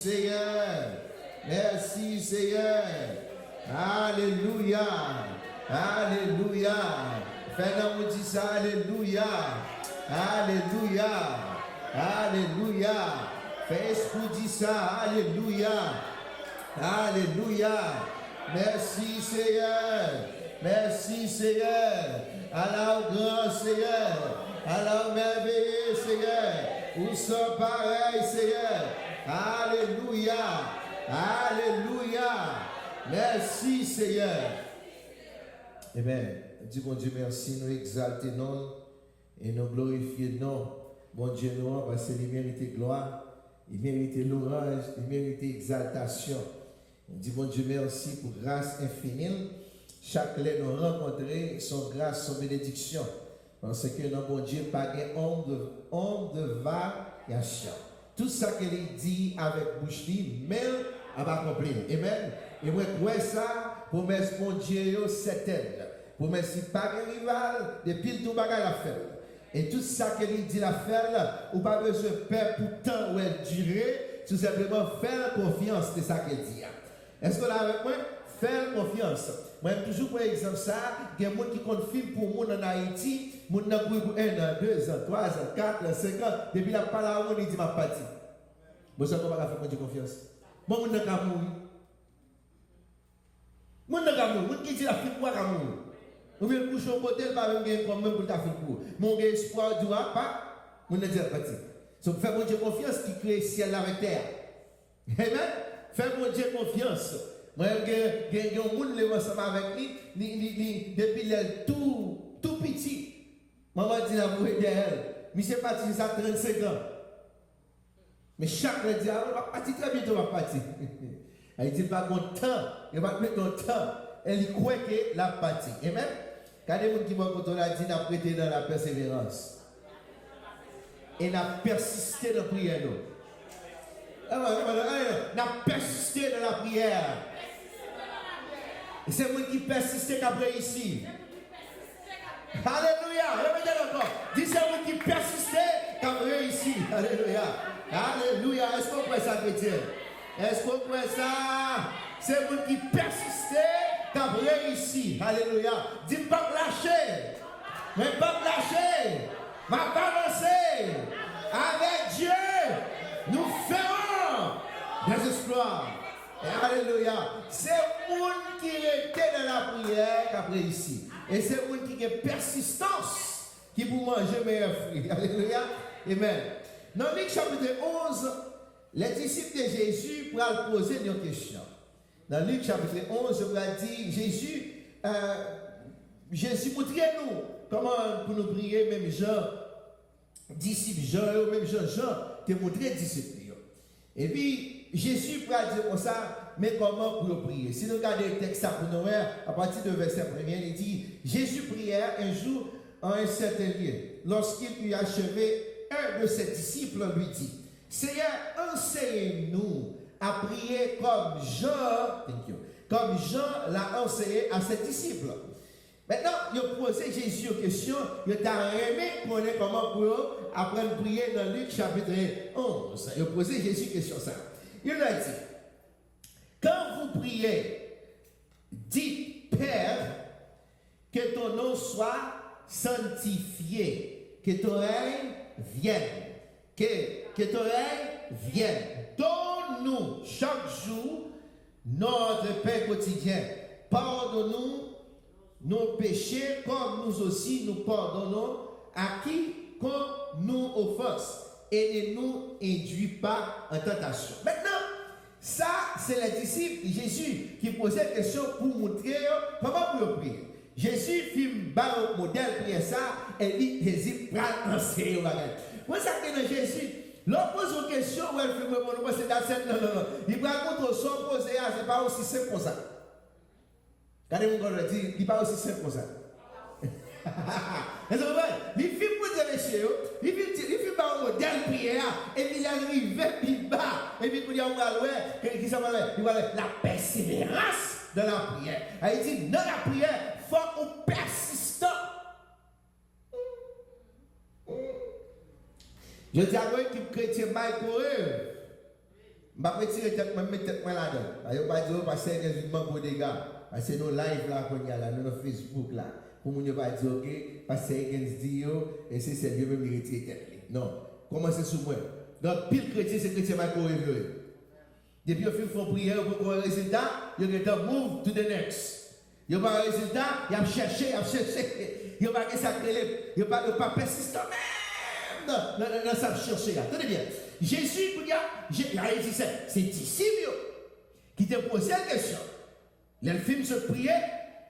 Seigneur. Merci Seigneur. Alléluia. Alléluia. Fais-nous dire ça. Alléluia. Alléluia. Alléluia. Fais esprit dire ça. Alléluia. Alléluia. Merci Seigneur. Merci Seigneur. Alors grand Seigneur. Alors merveilleux Seigneur. Où sont pareils Seigneur. Alléluia. Alléluia. Merci Seigneur. Amen. Dis bon Dieu merci, nous exaltons et nous glorifions. Bon Dieu nous parce qu'il mérite gloire, il mérite louange, il mérite exaltation. On dit bon Dieu merci pour grâce infinie. Chaque lait nous rencontrer, son grâce, son bénédiction. Parce que notre bon Dieu pas de honte de variation. Tout ça qu'il dit avec bouche, même à accomplir. Amen. Et moi, quoi ça, promesse mon Dieu, certaine. Promesse pas de rival, depuis tout bagage à faire. Et tout ça qu'il dit à faire, ou pas besoin de peur pour temps où elle durer, tout simplement faire confiance, c'est ça qu'il dit. Est-ce que là avec moi? Faire confiance. Moi, toujours pour exemple ça, il y a des gens qui confient pour moi en Haïti, mon pour 1 an, 2 ans, 3 ans, 4 ans, 5 ans, depuis la parole, on dit ma partie. Bon, ça ne va pas faire confiance. Bon, on n'a qu'à mourir. On n'a qu'à mourir. On qui dit la fille pour mourir. On veut coucher au côté, pas même comme même pour ta fille pour. Mon espoir du pas, on n'a dit la partie. Donc, faire mon Dieu confiance qui crée ciel avec terre. Amen. Faire mon Dieu confiance. Moi, il y a un monde qui est ensemble avec lui, depuis le tout petit. Maman dit la bouée d'elle. Mais c'est parti, ça 35 ans. Mais chaque lundi, on va partir très bientôt, on va partir. Elle dit pas mon temps, il va mettre ton temps. Elle croit que la partie. Amen. Quand les gens qui vont quand on a dit, n'a prêté dans la persévérance. Et n'a persisté dans la prière. N'a persisté dans la prière. Et c'est moi qui persiste qui a réussi. Alléluia. Répétez encore. Dis c'est moi qui persiste qui a réussi. Alléluia. Alléluia. Est-ce qu'on peut ça, chrétien? Est-ce qu'on peut ça? C'est moi qui persiste qui a réussi. Alléluia. Dis pas lâcher. Mais pas lâcher. Ma avancer. Avec Dieu, nous ferons des exploits. Alléluia. C'est le monde qui était dans la prière qui a réussi. Et c'est le monde qui a persistance qui peut manger meilleur fruit. Alléluia. Amen. Dans Luc chapitre 11, les disciples de Jésus pourront poser une question. Dans Luc chapitre 11, on va dire Jésus, montrez-nous comment pour nous prier, même Jean, disciples Jean, même Jean, te montrer disciples. Et puis, Jésus peut dire comme ça, mais comment pour prier? Si nous regardons le texte pour nous, à partir du verset 1er, il dit, Jésus priait un jour en un certain lieu. Lorsqu'il eut achevé, un de ses disciples lui dit, Seigneur, enseigne-nous à prier comme Jean l'a enseigné à ses disciples. Maintenant, il a posé Jésus une question, il a aimé connaître comment pour apprendre à prier dans Luc chapitre 11. Il a posé Jésus une question ça. Il a dit, quand vous priez, dites Père, que ton nom soit sanctifié, que ton règne vienne, que ton règne vienne. Donne-nous chaque jour notre pain quotidien. Pardonne-nous nos péchés comme nous aussi nous pardonnons à qui comme nous offense et ne nous induis pas en tentation. Maintenant, ça c'est les disciples de Jésus qui posaient la question pour montrer comment pour prier. Jésus filme le modèle prier ça et dit Jésus prend enseigner. Moi ça que dans Jésus, l'on pose une question où elle filme moi c'est dans cette non. Il va contre son poser c'est pas aussi simple que ça. Regardez mon gars dit, il n'est pas aussi simple que ça. Il filme pour dire monsieur, il filme par un modèle prière, et puis il arrive, il bat, et puis il dit, il va la persévérance de la prière. Il dit, dans la prière, il faut qu'on persistant. Je dis à l'équipe chrétienne, Je vais retirer tête, je vais mettre tête là-dedans. Je vais pas dire, parce que c'est musulman pour des gars. Parce que nos live là, qu'on y a là, nos Facebook là. Pour nous, ne pas dire, ok, parce que c'est dit, et c'est sérieux, même il retire tête. Non. Commencez sur moi. Donc, pile chrétien, c'est chrétien qui va révéler. Depuis que vous faites prière pour un résultat, vous avez move to the next. Vous n'avez pas un résultat, vous avez cherché. Vous n'avez pas ça créé. Vous n'avez pas persistant même dans ça chercher là. Tenez bien. Jésus, c'est disciple qui te posé la question. Le film se priait,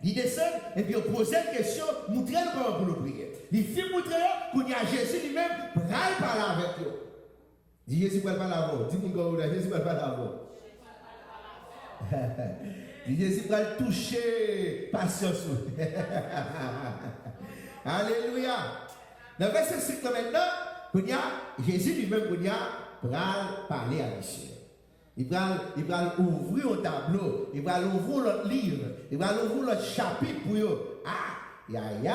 il descend et puis il pose la question, montrer comment pour le prier. Il fait montrer qu'il y a Jésus lui-même, pour aller parler avec eux. Dis Jésus va parler avec vous. Dis-moi Jésus va parler avec vous. Dis Jésus va toucher patience. Alléluia. Dans le verset 5 maintenant, Jésus lui-même va parler à Michel. Il va ouvrir un tableau, il va ouvrir l'autre livre, il va ouvrir l'autre chapitre pour eux. Ah, aïe.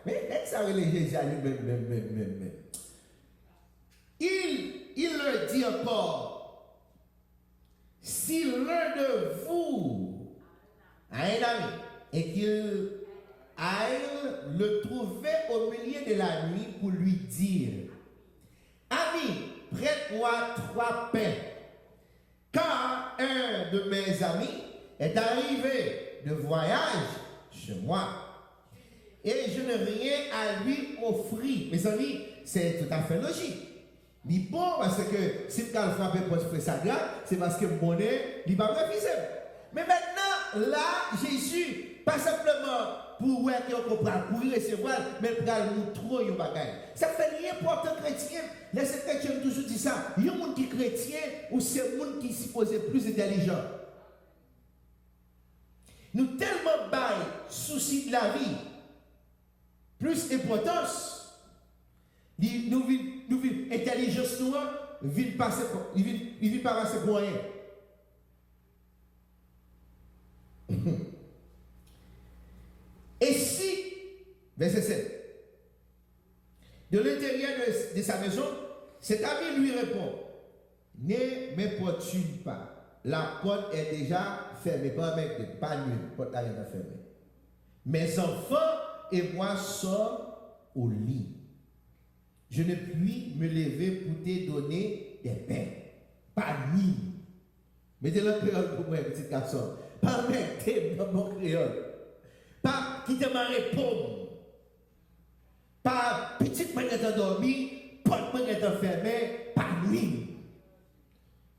Mais est-ce que ça veut Jésus à lui-même? Il leur dit encore, si l'un de vous a un ami et qu'il aille le trouver au milieu de la nuit pour lui dire, ami, prête-moi 3 pains, car un de mes amis est arrivé de voyage chez moi et je n'ai rien à lui offrir. Mes amis, c'est tout à fait logique. Mais bon, parce que si vous avez frappé pour ce ça, c'est parce que mon monnaie, il va refuser. Mais maintenant, là, Jésus, pas simplement pour pour recevoir, mais pour nous trouver un bagage. Ça fait rien pour un chrétien. Les chrétiens ont toujours dit ça. Il y a un monde qui est chrétien ou c'est un monde qui est supposé plus intelligent. Nous tellement bail souci de la vie, plus importance. Nous vivons intelligence nous vient passer pour rien. Et si, verset 7, de l'intérieur de sa maison, cet ami lui répond, ne m'importune pas, la porte est déjà fermée, pas nulle, la porte est déjà fermée. Mes enfants et moi sommes au lit. Je ne puis me lever pour te donner des pains. Pas nuit. Mettez-le en créole pour moi, petit garçon. Pas mettre dans mon créole. Pas quitter ma réponse. Pas petite manette endormie, porte manette enfermée, pas nuit.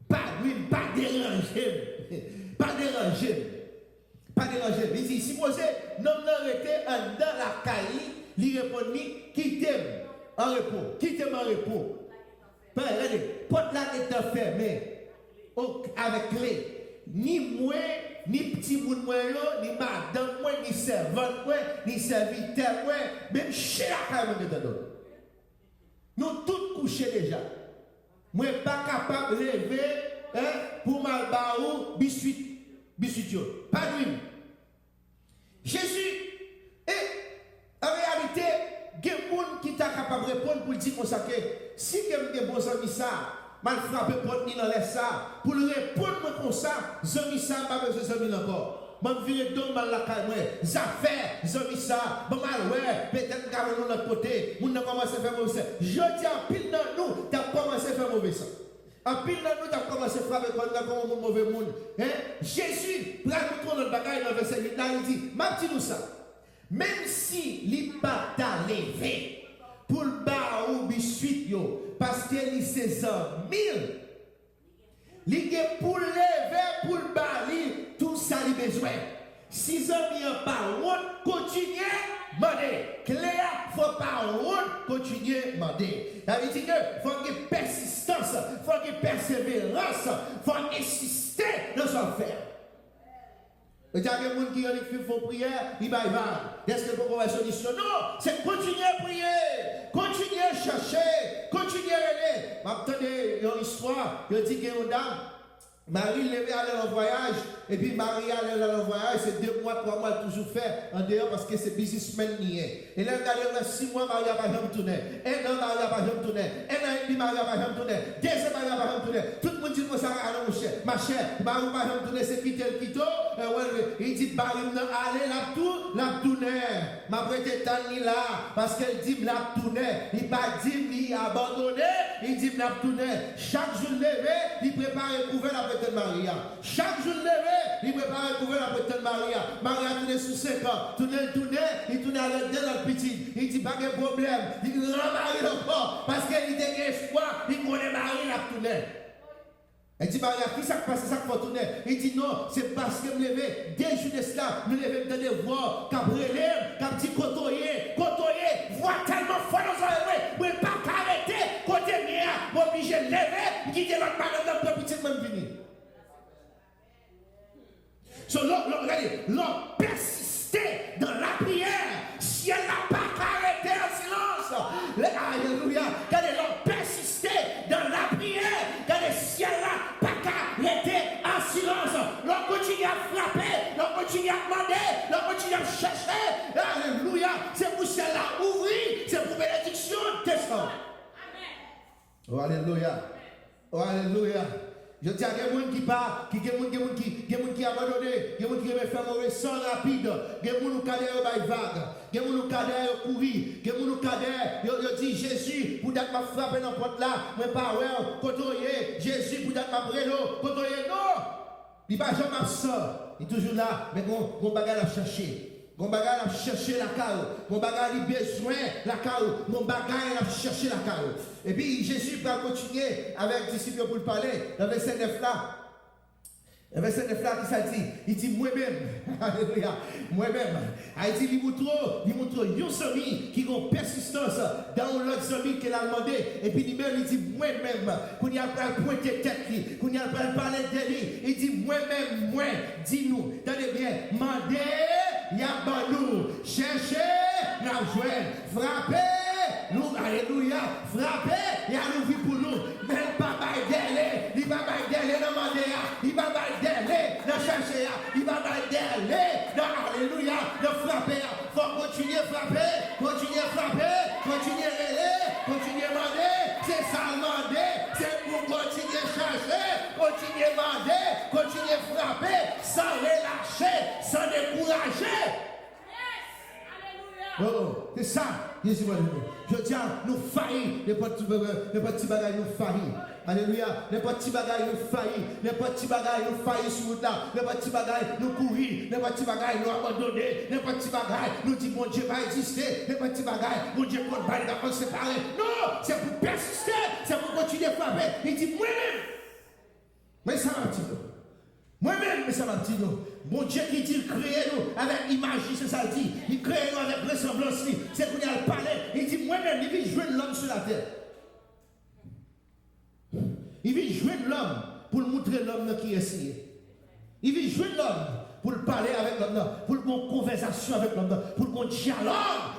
Pas nuit, pas déranger. Pas déranger. Pas déranger. Il dit, supposez, non arrêté dans la caille, il répond, quittez en repos, quittez mon repos. Regardez, porte là est fermée avec clé. Ni moi, ni petit moun moi, ni madame moi, ni servante moi, ni serviteur moi, même chez la caille de donne. Nous tous couchés déjà. Moi pas capable de lever pour mal baou biscuit pas de lui. Jésus est en réalité il y a des gens qui sont capables de répondre pour dire comme ça que si il y a des bons amis ça, mal frappé porte ni dans les ça, pour lui répondre comme ça, amis ça, pas besoin d'amis encore. Je vais virer mal la caille, affaires, amis ça, mal ouais, peut-être que nous notre côté, nous avons commencé à faire mauvais. Je dis en pile dans nous, tu as commencé à faire mauvais ça. En pile dans nous, tu as commencé à frapper comme un mauvais monde. Jésus, prend notre bagaille dans le verset 8, il dit, ma petite nous ça. Même si il n'a pas levé pour le bas ou biscuit, parce qu'il s'est 100 000, il est pour lever pour le bas, tout ça il a besoin. Si amis n'ont pas honte, continuez à demander. Claire, il ne faut pas honte, continuez à demander. Ça veut dire qu'il faut qu'il y ait persistance, il faut qu'il y ait persévérance, il faut insister dans son faire. Il y a des gens qui font prière, ils va. Est-ce que vous avez une solution? Non, c'est continuer à prier, continuer à chercher, continuer à aller. Attendez, il y a une histoire, il dit qu'il y a une dame, Marie levait aller en voyage, et puis Marie allait en voyage, c'est 2 mois, 3 mois, toujours fait en dehors parce que c'est businessman niais. Et là, regardez, 6 mois, Marie n'a pas jamais tourné. 1 an, Marie n'a pas jamais tourné. 1 an et demi, Marie n'a pas jamais tourné. 2 ans, Marie n'a pas jamais tourné. Tout le monde dit que ça a mon cher. Ma chère, Marie n'a pas jamais tourné, c'est quitter le quito. Il dit, Marie, allez, la tourné. Ma prête Tani là, parce qu'elle dit, la tourné. Il pas dit, il a abandonné. Il dit, la tourné. Chaque jour levé, il prépare un couvert la prête Maria. Chaque jour levé, il prépare un couvert la prête Maria. Maria tourné sous 5 ans. Tourné, il tourne à la petite. Il dit, pas de problème. Il dit, non, Marie encore. Parce qu'il a espoir, il connaît Marie la tourné. Elle dit, Maria, qui ça passe, ça va tourner? Il dit, non, c'est parce que je me levais, dès jours de cela, je me levais dans des voix, qu'à brûler, qu'à petit côtoyer, voix tellement fort dans un oreille, mais pas arrêter, côté mien, m'oblige à lever, quitter l'autre parole dans le petit même venu. So, regardez, l'homme persistait dans la prière, si elle n'a pas arrêté en silence. Alléluia. Regardez, l'homme persistait dans la prière, regardez, si elle n'a pas arrêté en silence. L'homme continue à frapper, l'homme continue à demander, l'homme continue à chercher. Alléluia. C'est pour cela ouvrir, c'est pour bénédiction descendre. Oh, alléluia. Oh, alléluia. Je dis à des gens qui partent, qui abandonnent, qui abandonnent, qui veulent faire mauvais sang rapide, qui ont cadé au vague, qui ont cadé au courir, qui ont cadé, ils disent Jésus, pour d'être ma frappe dans la porte là, mais pas ouais, côtoyer, Jésus, pour d'être ma brelo, côtoyer, non, il ne va jamais absent, il est toujours là, mais mon bagage à chercher. Mon bagage a cherché la carreau. Mon bagage a besoin la carreau. Mon bagage a cherché la carreau. Et puis Jésus va continuer avec les disciples pour le parler. Dans le verset 9 là. Le verset 9 là, qui ça dit? Il dit moi-même. Alléluia. Moi-même. Il dit il montre un ami qui a une persistance dans l'autre ami qu'il a demandé. Et puis lui-même, il dit moi-même. Qu'on y a pas pointé tête, qu'on y a pas parlé de lui. Il dit moi-même, moi, dis-nous. Tenez bien. Mandez. Il y a pas nous, cherchez, nous jouons, frappez, nous, alléluia, frappez, il y a nous vie pour nous, même pas bailler, il va bailler dans Mandéa, il va bailler dans chercher, il va bailler dans alléluia, dans frapper, il faut continuer à frapper, continuer à demander, c'est ça demander, c'est pour continuer à chercher, continuer à demander, continuer à frapper, sans relâcher, sans décourager. Oh, c'est ça, Jésus m'a dit. Je dis, nous faillis, les petits bagages nous faillis. Alléluia, les petits bagages nous faillis, les petits bagages nous faillis sur route là, les petits bagages nous courir, les petits bagages nous abandonner, les petits bagages nous disent mon Dieu va exister, les petits bagages, mon Dieu compte pas, il va se séparer. Non, c'est pour persister, c'est pour continuer à frapper. Il dit moi-même, mais ça va dire. Moi-même, mais ça va dire non. Mon Dieu qui dit créez nous avec image, c'est ça dit. Il crée nous avec ressemblance. C'est qu'on y a parlé. Il dit moi-même, il vit jouer l'homme sur la terre. Il vit jouer l'homme pour montrer l'homme qui est essayé. Il vit jouer l'homme pour parler avec l'homme, pour une conversation avec l'homme, pour un dialogue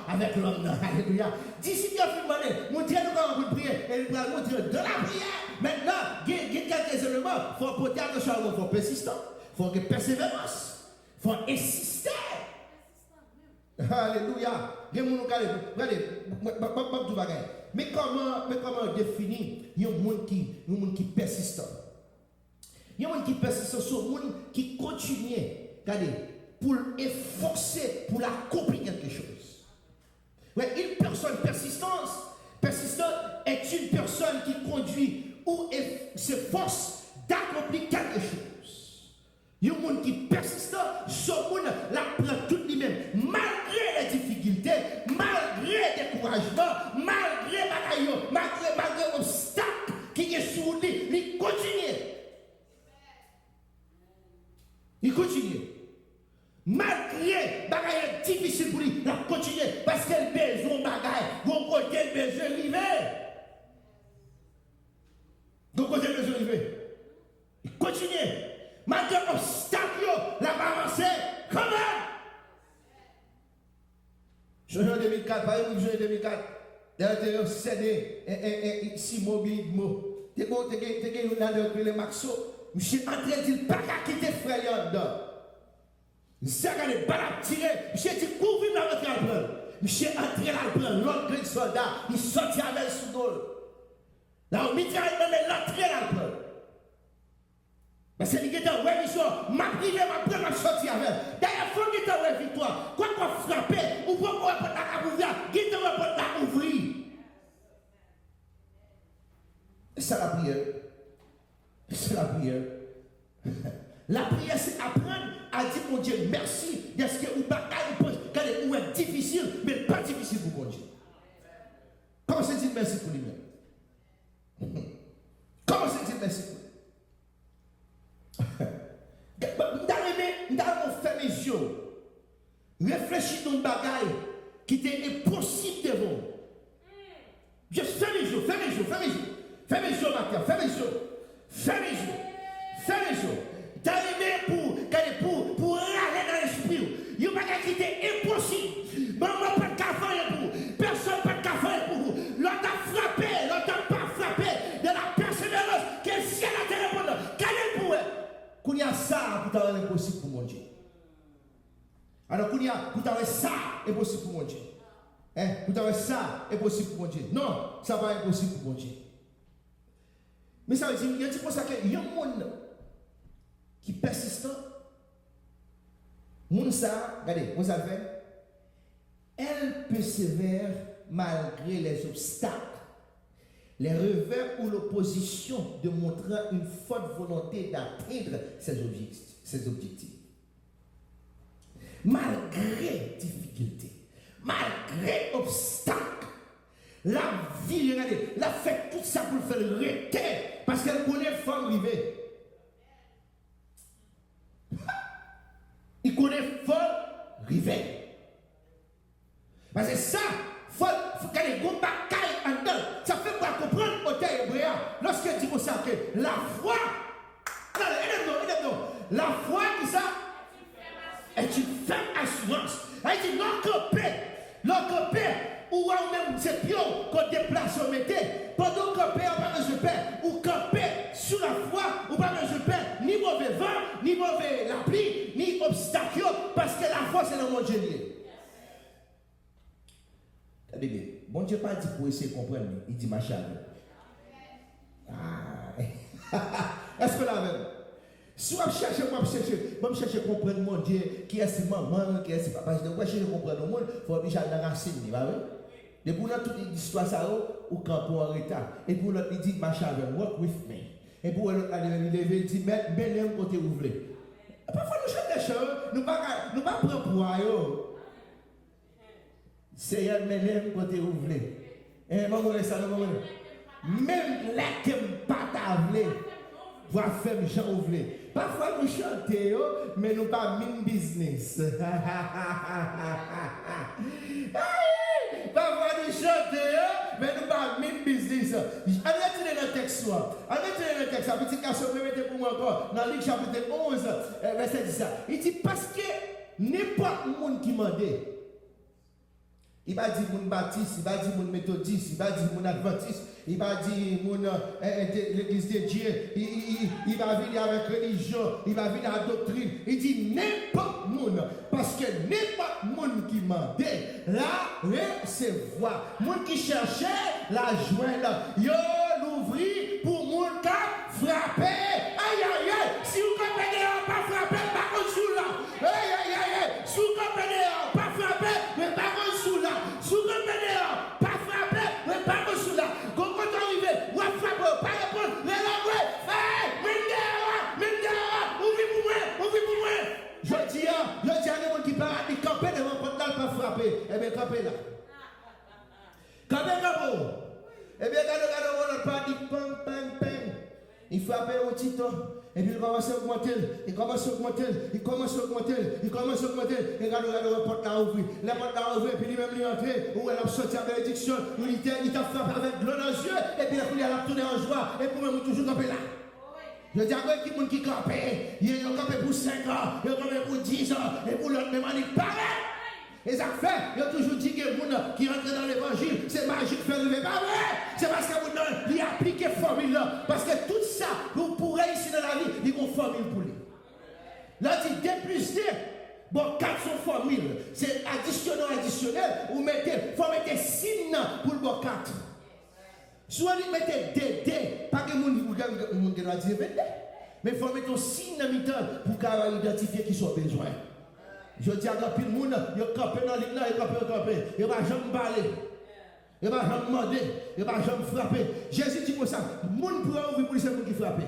avec l'homme. Alléluia. D'ici qu'il a fait demander, montrer nous comment vous prier. Et il va montrer de la prière. Maintenant, il y a quelques éléments. Il faut porter attention à vous, il faut persistant. Il faut persévérance. Il faut insister. Alléluia. Mais comment définir un monde qui est persistant? Il y a un monde qui est persistant, c'est un monde qui continue, regardez, pour efforcer, pour accomplir quelque chose. Ouais, une personne persistante est une personne qui conduit ou s'efforce d'accomplir quelque chose. Il y a un monde qui est persistant, ce monde la prend tout lui-même, malgré les difficultés, malgré les découragements, malgré l'obstacle qui est sur lui, il continue. Il continue. Malgré les bagages difficiles pour lui, il continue. Parce qu'elle a besoin de bagages. Donc, côté besoin de river. Donc, côté besoin de river. Il continue. Malgré l'obstacle, il a avancé. Comment? Je suis en 2004, par exemple, je suis en 2004. D'ailleurs, c'est cédé, si mobile, tu as eu un les Maxo. monsieur entré, dit pas qu'à quitter frère dedans. Monsieur a regardé, balade tiré, monsieur dit couvrir dans votre prendre. Monsieur entré là, prendre l'autre grand soldat, il sortit avec sous dos. Là, on mitraille, l'entrée là, prendre. Parce que il était en révision, ma prière, ma prière, ma sortie avec. D'ailleurs, il faut qu'il était en victoire. Quoi qu'on frappe, ou quoi qu'on porte la ouvrir, qui te porte la ouvrir. C'est ça la prière. C'est la prière. La prière, c'est apprendre à dire, mon Dieu, merci de ce que vous bataillez, ou est difficile, mais pas difficile pour mon Dieu. Comment c'est dire merci pour lui-même? Comment c'est dire merci pour lui? Nous avons fait mes yeux. Réfléchis dans une bagaille qui était impossible de voir. Je fais mes yeux, fais mes yeux, fais mes yeux. Fais mes yeux, Mathieu, fais mes yeux. Fais mes yeux. Fais mes yeux. T'as aimé pour râler dans l'esprit. Il y a une bagaille qui était impossible. Maman, pas de café pour vous. Personne pas de café pour vous. L'autre a frappé, l'autre n'a pas frappé. De la persévérance, quel ciel a été répondant. Quel est pour eux? Qu'on y a ça pour t'avoir impossible pour mon Dieu. Alors qu'on y a pour t'avoir ça impossible pour mon Dieu. Pour t'avoir ça impossible pour mon Dieu. Non, ça va être impossible pour mon Dieu. Mais ça veut dire, il y a dit pour ça qu'il y a un monde qui est persistant. Moun ça, regardez, vous savez, elle persévère malgré les obstacles, les revers ou l'opposition, de montrer une forte volonté d'atteindre ses objectifs. Malgré difficultés, malgré obstacles, la vie, regardez, elle a fait tout ça pour faire arrêter, parce qu'elle connaît femme rivée. Il connaît femme rivée. Parce que ça, il faut qu'elle ait une bataille en dedans. Ça fait pas comprendre au terre hébreu. Lorsqu'elle dit comme ça que la foi, la foi, qui ça, est une ferme assurance. Elle dit l'occupé, ou même c'est pion qu'on déplace au métier. Pendant qu'on paie, on pas besoin de paix. Ou qu'on paie sur la foi, ou pas besoin de paix. Ni mauvais vent, ni mauvais la pluie, ni obstacle, parce que la foi c'est le monde génie. Regardez bien, bon Dieu pas dit pour essayer de comprendre, il dit ma chère. Est-ce que là même? Si on cherche, moi cherche à comprendre mon Dieu, qui est ce maman, qui est ce papa, je dois chercher à comprendre le monde, il faut obliger à la racine, pas vrai? Et pour notre histoire, ça, ou quand on en retard. Et pour l'autre, il dit, ma chère, work with me. Et pour l'autre, il lever, il dit, mais l'aime côté ouvert. Parfois, nous chantons des choses, nous ne pouvons pas prendre pour yo. C'est elle, mais l'aime côté ouvert. Et maman, ça, même là, que je ne pas t'avler, voir faire Jean ouvert. Parfois, nous chantons, mais nous pas min business. Parfois nous chantons, mais nous pas même business. Allez dans le texte. Allez dans le texte. Petit garçon, mettez pour moi encore. Dans Luc chapitre 11, verset 10. Il dit parce que n'importe monde qui m'a dit, il va dire mon baptiste, il va dire mon méthodiste, il va dire mon adventiste, il va dire mon l'église de Dieu, il va venir avec religion, il va venir avec doctrine. Il dit n'importe monde, parce que n'importe monde qui m'a dit, la recevoir. Monde qui cherchait la joindre, yo l'ouvrir pour mon cap frapper. Aïe aïe aïe, si vous comprenez, pas frapper, pas contre sous là. Aïe aïe aïe, si vous comprenez, pas frapper, mais pas contre sous là. Si vous comprenez, pas frapper, mais pas contre sous là. Quand on arrive, on va frapper, pas répondre, mais là, ouais, ouvrir pour moi. Je dis à les gens qui parlent, ils campent devant le portail, pas frapper. Eh bien, campez là. Campez là. Eh bien, regardez, on pas dit pam, pam, pam. Il frappe au titre. Et puis il commence à augmenter, il commence à augmenter. Et regarde, la porte là ouvert. La porte là ouvert, puis lui-même lui entrer, où elle a sorti la bénédiction, où il t'a frappé avec l'eau dans les yeux, et puis il a tourné en joie, et pour moi, toujours camper là. Je dis à quoi qui monde qui campe, il a campé pour 5 ans, il a campé pour 10 ans, et pour l'autre même année, pareil. Et ça fait, il a toujours dit que les gens qui rentrent dans l'évangile, c'est magique faire lever. Pas vrai! C'est parce que vous il applique formule là. Parce que tout ça, vous pourrez ici dans la vie, formule pour lui. Là, dit 2 plus 2. Bon, 4 sont formules. C'est additionnel. Vous mettez, faut mettre signe pour le bon 4. Soit vous mettez D, pas que vous ne doit dire 22. Mais il faut mettre un signe dans le temps pour identifier qui sont besoin. Je dis à tout le monde, il y a campé dans l'île, il y a campé. Il va jamais parler. Il va jamais demander. Il va jamais frapper. Jésus dit comme ça, le monde pourra ouvrir pour les gens qui frappent. Aïe.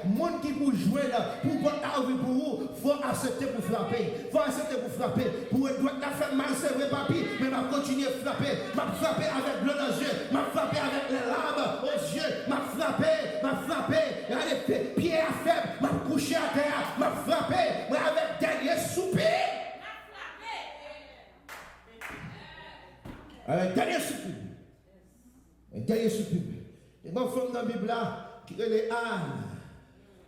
Monde qui pour jouer là, pour ouvrir pour vous, il faut accepter pour frapper. Il faut accepter pour frapper. Pour la faire mal, c'est vrai, papi, mais je vais continuer à frapper. Je vais frapper avec l'eau dans les yeux. Je vais frapper avec les larmes aux yeux. Je vais frapper. Regardez, pieds à faible. Je vais coucher à terre. Je vais frapper. Mais avec dernier soupir. Avec dernier soupir. Dernier soupir. Et moi, je suis dans la Bible là, qui est les Anne.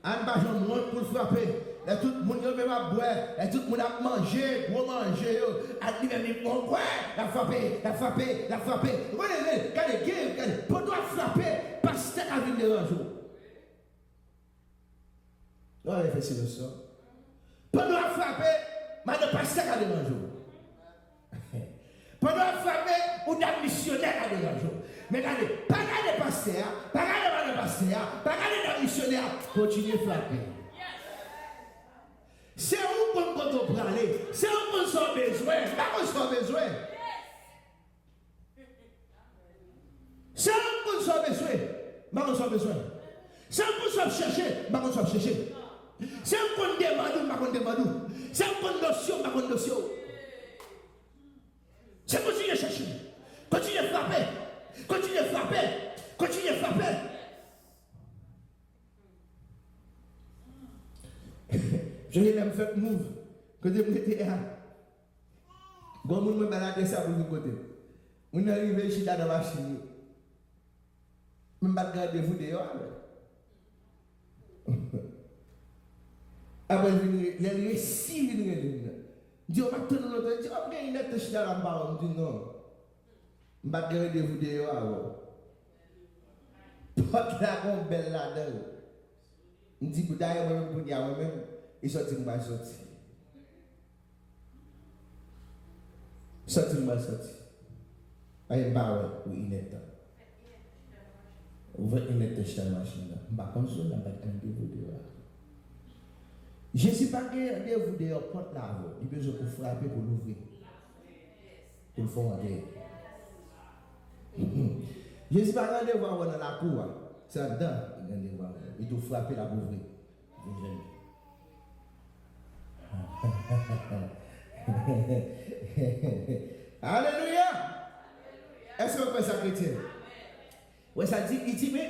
Anne, pas j'en monte pour le frapper. Et tout le monde va boire. Et tout le monde a mangé, pour manger. Anne dit, mais bon, ouais, la frapper. Regardez, pour toi frapper, pasteur a vu les jours. Non, il fait silence. Pour toi frapper, madame pasteur a vu les jours. Pour toi frapper, ou d'un missionnaire a vu les jours. Mais regardez, pas regarder pasteur, pas regarder le pasteur, pas regarder le missionnaire, continuez à frapper. C'est où qu'on peut aller, c'est où qu'on soit besoin, pas qu'on soit besoin. C'est où qu'on soit besoin, pas qu'on soit besoin. C'est où qu'on soit chercher, pas qu'on soit chercher. C'est où qu'on demande, pas qu'on demande. C'est où qu'on notion, pas qu'on notion. C'est continuer à chercher, continuer à frapper. Continuez à frapper. Je n'ai même fait move. Quand je me disais, bon, je me balade ça pour le côté. Je suis arrivé ici dans la machine. Je me regarde vous dehors. Après, je suis réussi. Je dis, on va te donner. Je dis, ok, il est touché dans la barre. Je dis, non. Je vais regarder vous dehors. Pas dragon belle là-dedans. Je dis, vous d'ailleurs, vous dire moi-même, il sortit, il sorti. Sorti. Aïe, bah ouais, il est temps. Vous voyez, il est touché dans la machine. Je ne vais pas comme ça, je vais regarder vous dehors. Je ne sais pas que vous dehors, porte là, il besoin pour frapper, pour l'ouvrir. Pour le faire entrer. Je ne sais pas quand voir dans la cour, c'est là-dedans, il doit frapper la pauvreté. Alléluia! Est-ce que vous pensez ça chrétien? Oui, ça dit, il dit, mais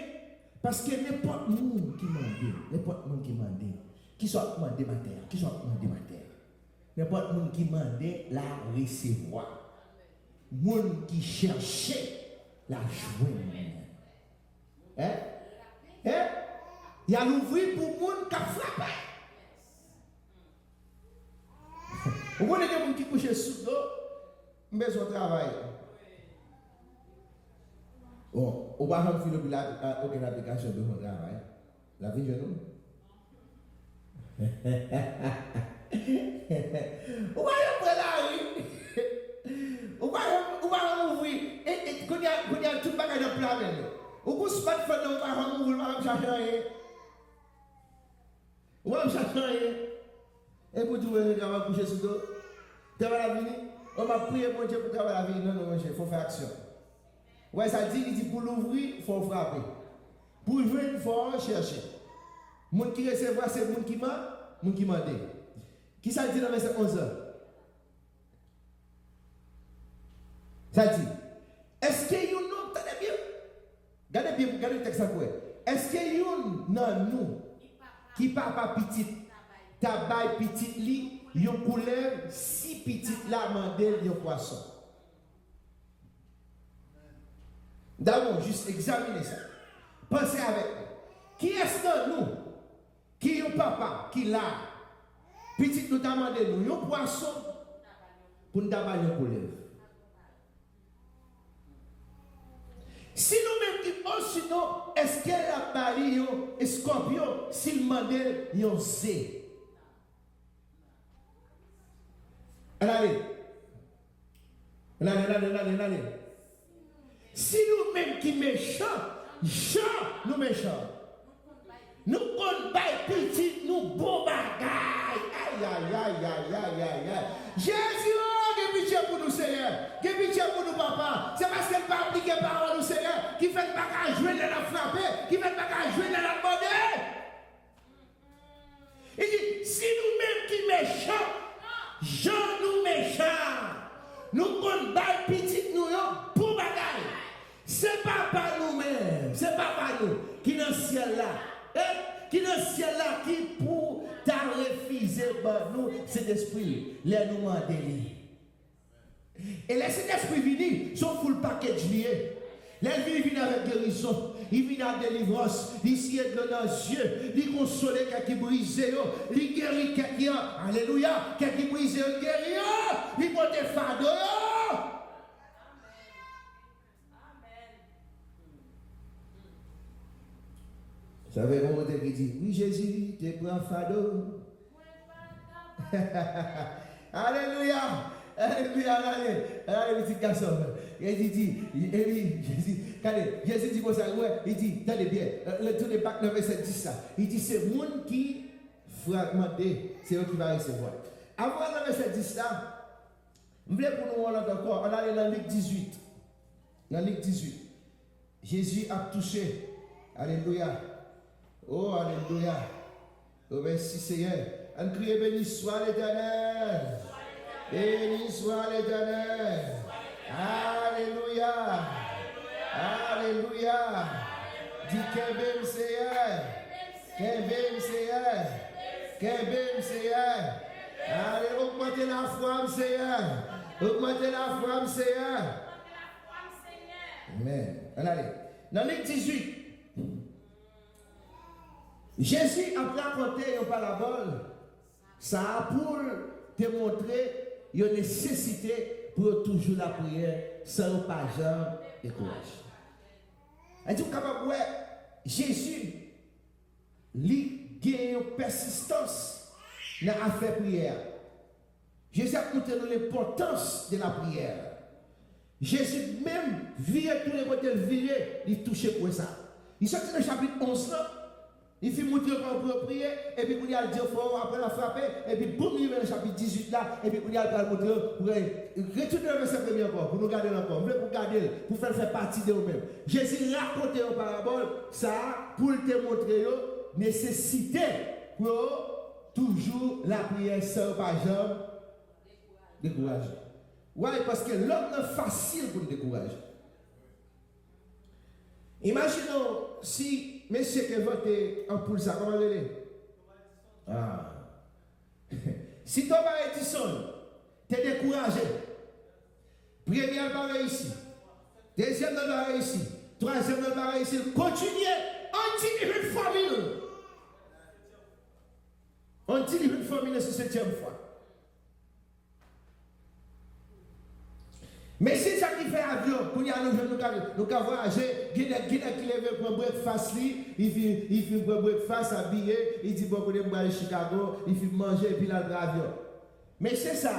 parce que n'importe monde qui mande, qui soit demandé ma terre, n'importe monde qui mande la recevoir. Monde qui cherchait la joie. Il y a l'ouvrir pour monde qui a frappé. Vous voyez des gens qui couchent sous l'eau, besoin de travail. Bon, on va faire aucune application de mon travail. La vie, je nous. On va faire la rue. On va ouvrir. Et quand il y a tout le bagage de plan, on va smartphone, on va ouvrir, on va chercher rien. On va chercher rien. Et pour tout le monde, on va coucher sous l'eau. Travail la vie, on va prier pour Dieu pour travailler la vie. Non, il faut faire action. Ouais, ça dit, il dit pour l'ouvrir, il faut frapper. Pour jouer, il faut chercher. Le monde qui recevra, c'est le monde qui m'a demandé. Qui ça dit dans le verset 11? Ça dit, est-ce que vous nous, regardez bien le texte à quoi? Est-ce que vous, non, nous, qui papa petit, tabac petit li, yon couleur, si petit la mandel, yon poisson. D'abord, juste examiner ça. Pensez avec nous. Qui est-ce que nous? Qui yon papa, qui là? Petit nous t'a mandé nous, yon poisson, pour nous tabac yon couleur. Si nous-mêmes oh sinon, est-ce qu'elle a marié un scorpion s'il demandait un zé? Allez. Si nous-mêmes qui méchants, nous méchants. Nous comptons petit, nous bon bagaille. Aïe. Jésus, que pitié pour nous, Seigneur. Que pitié pour nous, papa. C'est parce qu'elle n'a pas appliqué parole, Seigneur, qui fait pas qu'à jouer dans la frapper, qui fait pas qu'à jouer dans la demander. Il dit, si nous-mêmes qui méchants, nous méchants, nous comptons petit, nous bon bagaille. C'est pas par nous-mêmes, c'est pas par nous qui dans le ciel là. Qui dans le ciel là, qui pour t'a refusé par nous, cet esprit, les nous mandés. Et les cet esprit vini, son full package lié. Les viennent avec guérison, il vient avec délivrance, il s'y est dans les yeux, il console qui brisé, il guérit quelqu'un, alléluia, qui brisé, il guérit, il porte fardeau. Vous savez comment on qui dit, oui Jésus, tu prends fardeau. Alléluia. Alléluia. Allez, petit garçon. Il dit, Jésus dit comme ça, il dit, attendez bien, le tour de Pâques 9, verset 10 ça. Il dit, c'est le monde qui fragmenté, c'est eux qui va recevoir. Avant le verset 10 là, je voulais pour nous voir encore, on allait dans Luc 18. Dans Luc 18, Jésus a touché. Alléluia. Oh, alléluia. Oh, merci Seigneur. On crie, béni soit l'Éternel. Béni soit l'Éternel. Alléluia. Alléluia. Dis qu'aime Seigneur. Qu'aime Seigneur. Qu'aime Seigneur. Allez, augmentez la foi, Seigneur. Augmentez la foi, Seigneur. Amen. Allez. Dans Luc 18. Jésus a raconté une parabole, ça a pour te montrer une nécessité pour toujours la prière sans pas jamais décourager. Et tout capable Jésus lui gagne une persistance dans l'affaire prière. Jésus a montré l'importance de la prière. Jésus même vient tous les côtés virer, il touche pour ça. Il sortit dans le chapitre 11 là. Il fait montrer pour prier, et puis il y a le dire fort, après la frapper, et puis boum, il va dans le chapitre 18 là, et puis il y a le montrer, pour retourner le verset premier encore, pour nous garder encore, pour garder, pour faire partie de nous-mêmes. Jésus raconte une parabole, ça, pour te montrer la nécessité pour toujours la prière sans pas jamais décourager. Oui, parce que l'homme est facile pour nous décourager. Imaginons si monsieur qui vote en poule ça, comment il est? Ah. Si Thomas Edison, tu es découragé, première pas réussi, deuxième pas réussi, troisième pas réussi, continuez, on dit une famille. On dit une famille sur septième fois. Mais c'est ça qui fait avion, pour nous voyager, il lève pour breakfast, il fait pour breakfast habillé, il dit bon, pour aller à Chicago, il fait manger et puis là, l'avion. Mais c'est ça.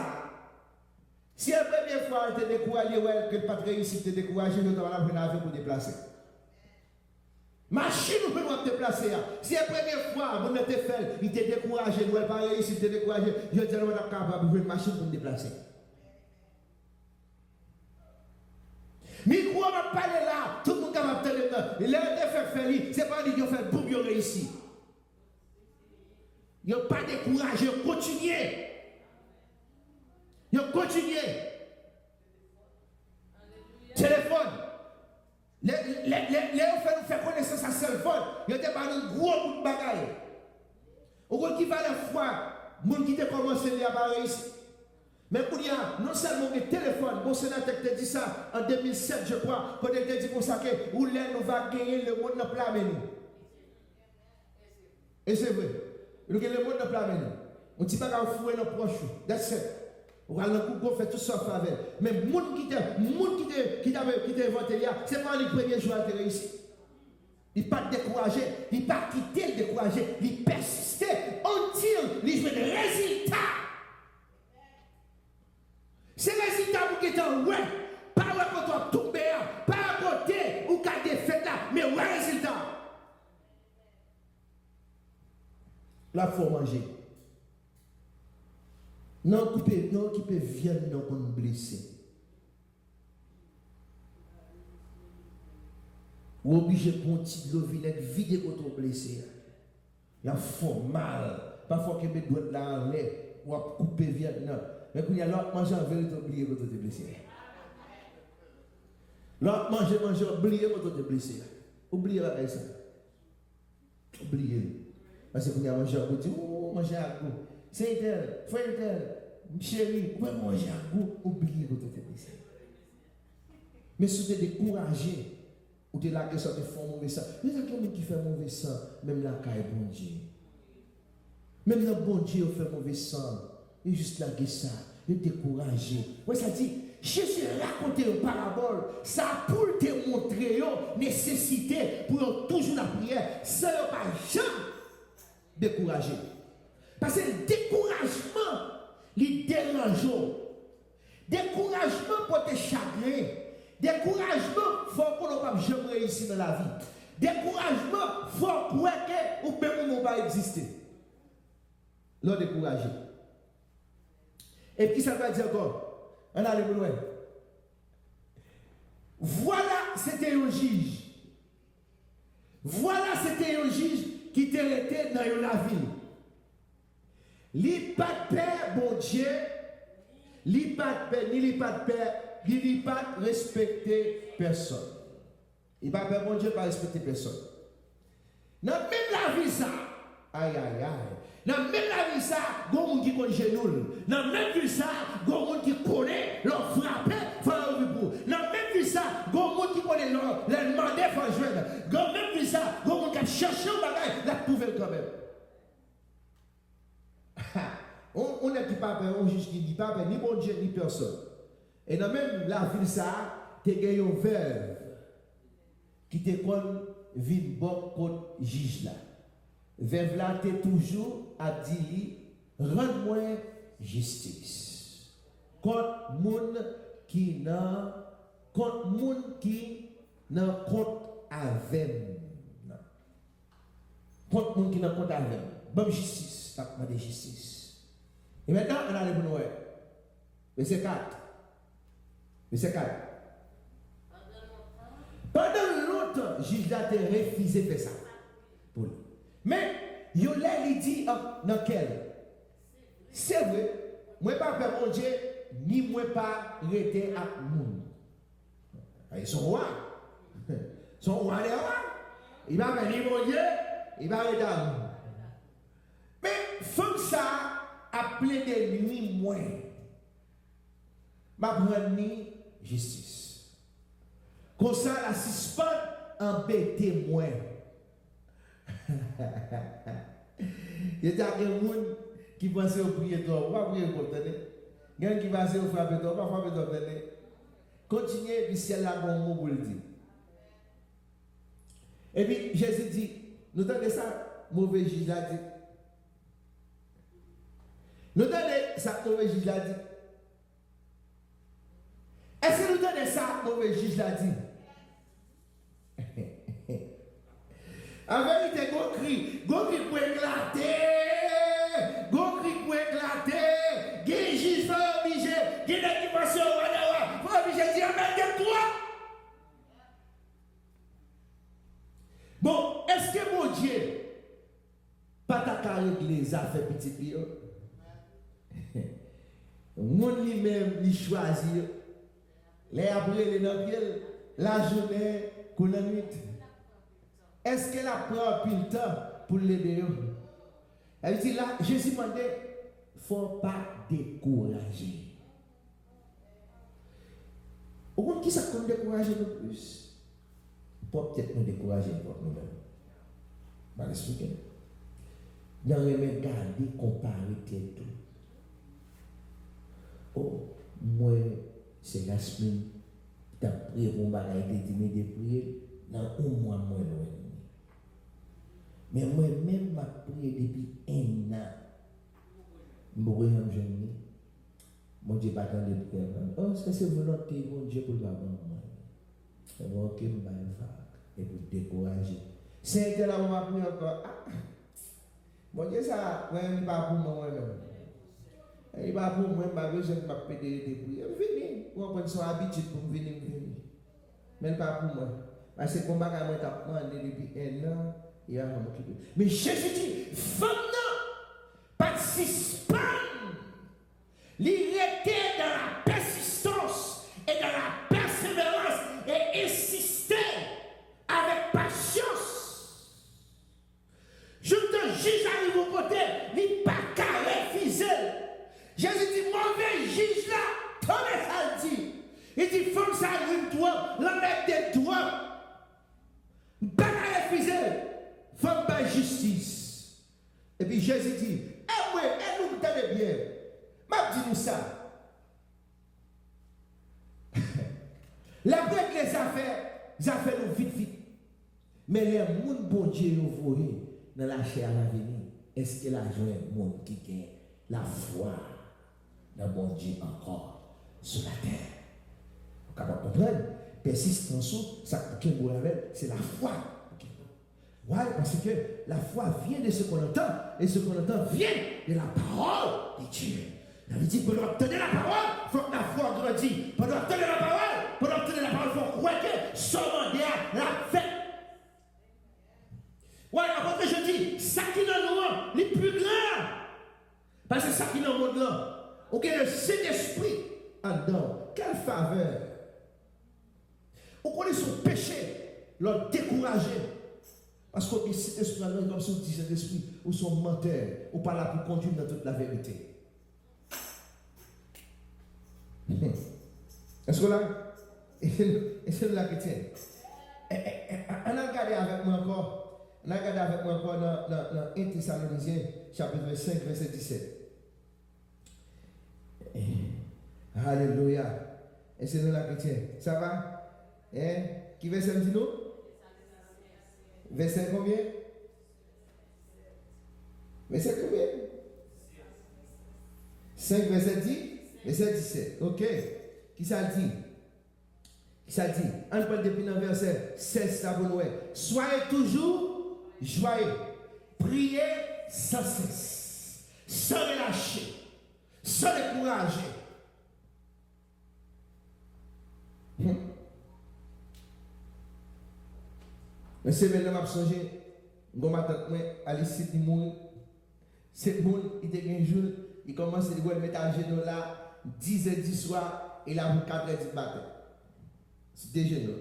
Si la première fois, tu es découragé, que le patron ici te découragé, nous allons prendre l'avion pour déplacer. Machine, nous pouvons te déplacer. Si la première fois, vous n'êtes fait, il t'est découragé, nous allons pas réussir, il t'est découragé, je dis, nous sommes capables de une machine pour déplacer. Micro va parler là, tout le monde va parler là. Il a fait faire, c'est pas lui qui a fait boum, il a réussi. Il n'a pas découragé, il a continué. Il a continué. Téléphone. Les ont fait connaissance à téléphone. Il a pas un gros bout de bagaille. Au qui va la foi, les gens qui ont commencé à pas réussir. Mais pour y a non seulement le téléphone, mon sénateur te dit ça en 2007, je crois, quand il te dit pour ça que où nous va gagner le monde dans plein menu. Et c'est vrai. Nous gagnons le monde dans plein menu. On ne dit pas qu'on fout nos proches. That's it. On va le coup, on fait tout ça avec. Mais le monde qui t'a inventé là, c'est pas le premier jour à te réussir. Il pas découragé, il pas quitté le découragé, il persistait until il jouait des résultats. Ces résultats vous qui en ouais, pas ouais quand on tombe, pas à côté ou qu'à défaite là, mais ouais résultat. Là faut manger. Non qui peut viande non qu'on blessé. Ou obligé de continuer de vinaigre vide quand on blessé. Il y a fort mal. Parfois que mes doigts là en l'air ou à couper viande non. Mais quand il y a l'autre manger en vérité oublié quand on est blessé. L'autre manger oublié quand on est blessé. Oubliez la ça. Oubliez. Parce que quand il y a manger, on dit oh manger à goût. C'est tel, frère tel, chérie, ouais manger à goût. Oubliez quand on est blessé. Mais si vous êtes découragé, ou de la question de faire mauvais sang. Il y a quelqu'un qui fait mauvais sang, même la caille bon Dieu. Même le bon Dieu fait mauvais sang. Il est juste la ça. Il est découragé. Oui, ça dit, Jésus raconte une parabole. Ça pour te montrer une nécessité pour toujours la prière. Ça ne pas jamais découragé. Parce que le découragement, il dérange. Découragement pour te chagrin. Découragement, il faut qu'on ne pas jamais réussir dans la vie. Découragement, il faut croire que ou même on va exister. L'on découragé. Et puis ça va dire encore, on a le loin. Voilà, c'était un juge. Voilà, c'était un juge qui était resté dans la ville. Li pas de père, bon Dieu. Li pas de père, ni li pas de père. Il ne pas respecter personne. Il ne pas bon Dieu pas respecter personne. Dans même la vie ça, aïe aïe aïe. Dans même la vie ça, il y a des gens qui connaissent genoux. Dans même vie ça, il y a des gens qui connaissent leur frapper, faire le pour. Dans même vie ça, il y a des gens qui connaissent leur demander, faire jouer. Dans même vie ça, il y a des gens qui cherchent un bagage, la trouver quand même. On n'est pas peur, on juge qui dit pas peur, ni bon Dieu, ni personne. Et dans même la ville ça, tu as un veuve qui te connaît vin bon contre juge là. Veuve là tu toujours à dire rends-moi justice. Contre moun qui n'a contre moun qui n'a compte avec. Contre moun qui n'a compte avec. Bonne justice, ça demande justice. Et maintenant on a le bon ouais. Verset 4. Verset 4. Pendant longtemps, juge a refusé de faire ça. Pour lui. Mais, il dit dans quel? C'est vrai, moi pas faire mon Dieu, ni moi pas rester à moun. Ils sont rois. Son roi les rois. Il va venir mon Dieu, il va rester à moun. Mais, faut ça, appelé de nuit moins. Ma prendre justice. Comme ça, la suspend embêter moins. Il y a des gens qui pensent au prier toi, pas prier pour toi. Il y a des gens qui pensent au frapper toi, pas frapper toi. Continuez, puis ciel là, bon mot pour le dire. Et puis Jésus dit, nous donnons ça, mauvais juge l'a dit. Nous donnons ça, mauvais juge l'a dit. Est-ce que nous donnons ça, mauvais juge l'a dit? En vérité, go cri pour éclater, go cri pour éclater, qui juge pas obligé, qui n'est pas sur le pas obligé de dire amen de toi. Bon, est-ce que mon Dieu, pas ta carrière les affaires petit pire? Mon lui-même, il choisit. Les après, les pieds, la journée, pour la nuit. Est-ce qu'elle a pris un peu de temps pour l'aider? Elle dit là, Jésus m'a dit, il ne faut pas décourager. Au moins, qui ça qu'on décourager le plus? Peut-être nous décourager pour nous-mêmes. Je vais l'expliquer. Dans le même garder, comparer tout. Oh, moi, c'est la semaine, tu as prié pour me bagailler, tu m'as prié, dans un mois moins loin. Mais moi-même, ma prié depuis un an. Je me suis mon Dieu, pas dans les prières. Oh, est-ce que c'est volonté, mon Dieu, pour le moi? C'est bon, ok, je vais et pour décourager. C'est là où on va prier encore. Mon Dieu, ça, ouais, il n'est pas pour moi. Il n'est pas pour moi, je n'ai pas besoin de me péter des prières. Venez, on prend son habitude pour venir. Mais pas pour moi. Parce que comme je suis demandé depuis un an, il y a un moment qui dit. Mais Jésus dit, femme non, pas de suspens. Il était dans la persistance et dans la persévérance et insistait avec patience. Je te juge à niveau côté, il n'est pas qu'à refuser. Jésus dit, mauvais juge là, Thomas a dit. Il dit, femme ça arrive toi, la mettre des doigts. Pas qu'à refuser, femme pas justice. Et puis Jésus dit, eh oui, elle nous tenait bien. M'a dit nous ça. La brèque les affaires nous vite. Mais les gens bon Dieu nous voyez dans la chair à l'avenir. Est-ce que la joie est monde qui gagne la foi dans bon Dieu encore sur la terre? Vous pouvez comprendre? Persistance, ça c'est la foi. Ouais, parce que la foi vient de ce qu'on entend, et ce qu'on entend vient de la parole de Dieu. Il dit, pour obtenir la parole, il faut que la foi grandisse. Pour obtenir la parole, il faut croire que son mandat la fait. Ouais, après je dis, ça qui est dans nous, les plus grands. Parce que ça qui est dans le monde là, ok, le Saint-Esprit en dedans, quelle faveur. On connaît son péché, l'ont découragé. Parce que cet esprit-là, comme si on dit cet esprit, ou son menteur, ou pas là pour conduire dans toute la vérité. Est-ce que là, et c'est là qui tient. On a regardé avec moi encore, dans 1 Thessaloniciens, chapitre 5, verset 17. Alléluia. Et c'est là qui tient. Ça va? Qui verset me dit nous? Verset combien? Verset combien? 5, verset 10? Verset 17. Ok. Qui ça dit? On parle depuis dans le verset 16, ça vous soyez toujours joyeux. Priez sans cesse. Sans relâcher. Sans décourager. Mais c'est maintenant que je me suis dit, Alice, il mourit. C'est bon, il était un jour, il commence à mettre à genoux là, 10h du soir, et là, pour 4h du matin. C'est déjà là.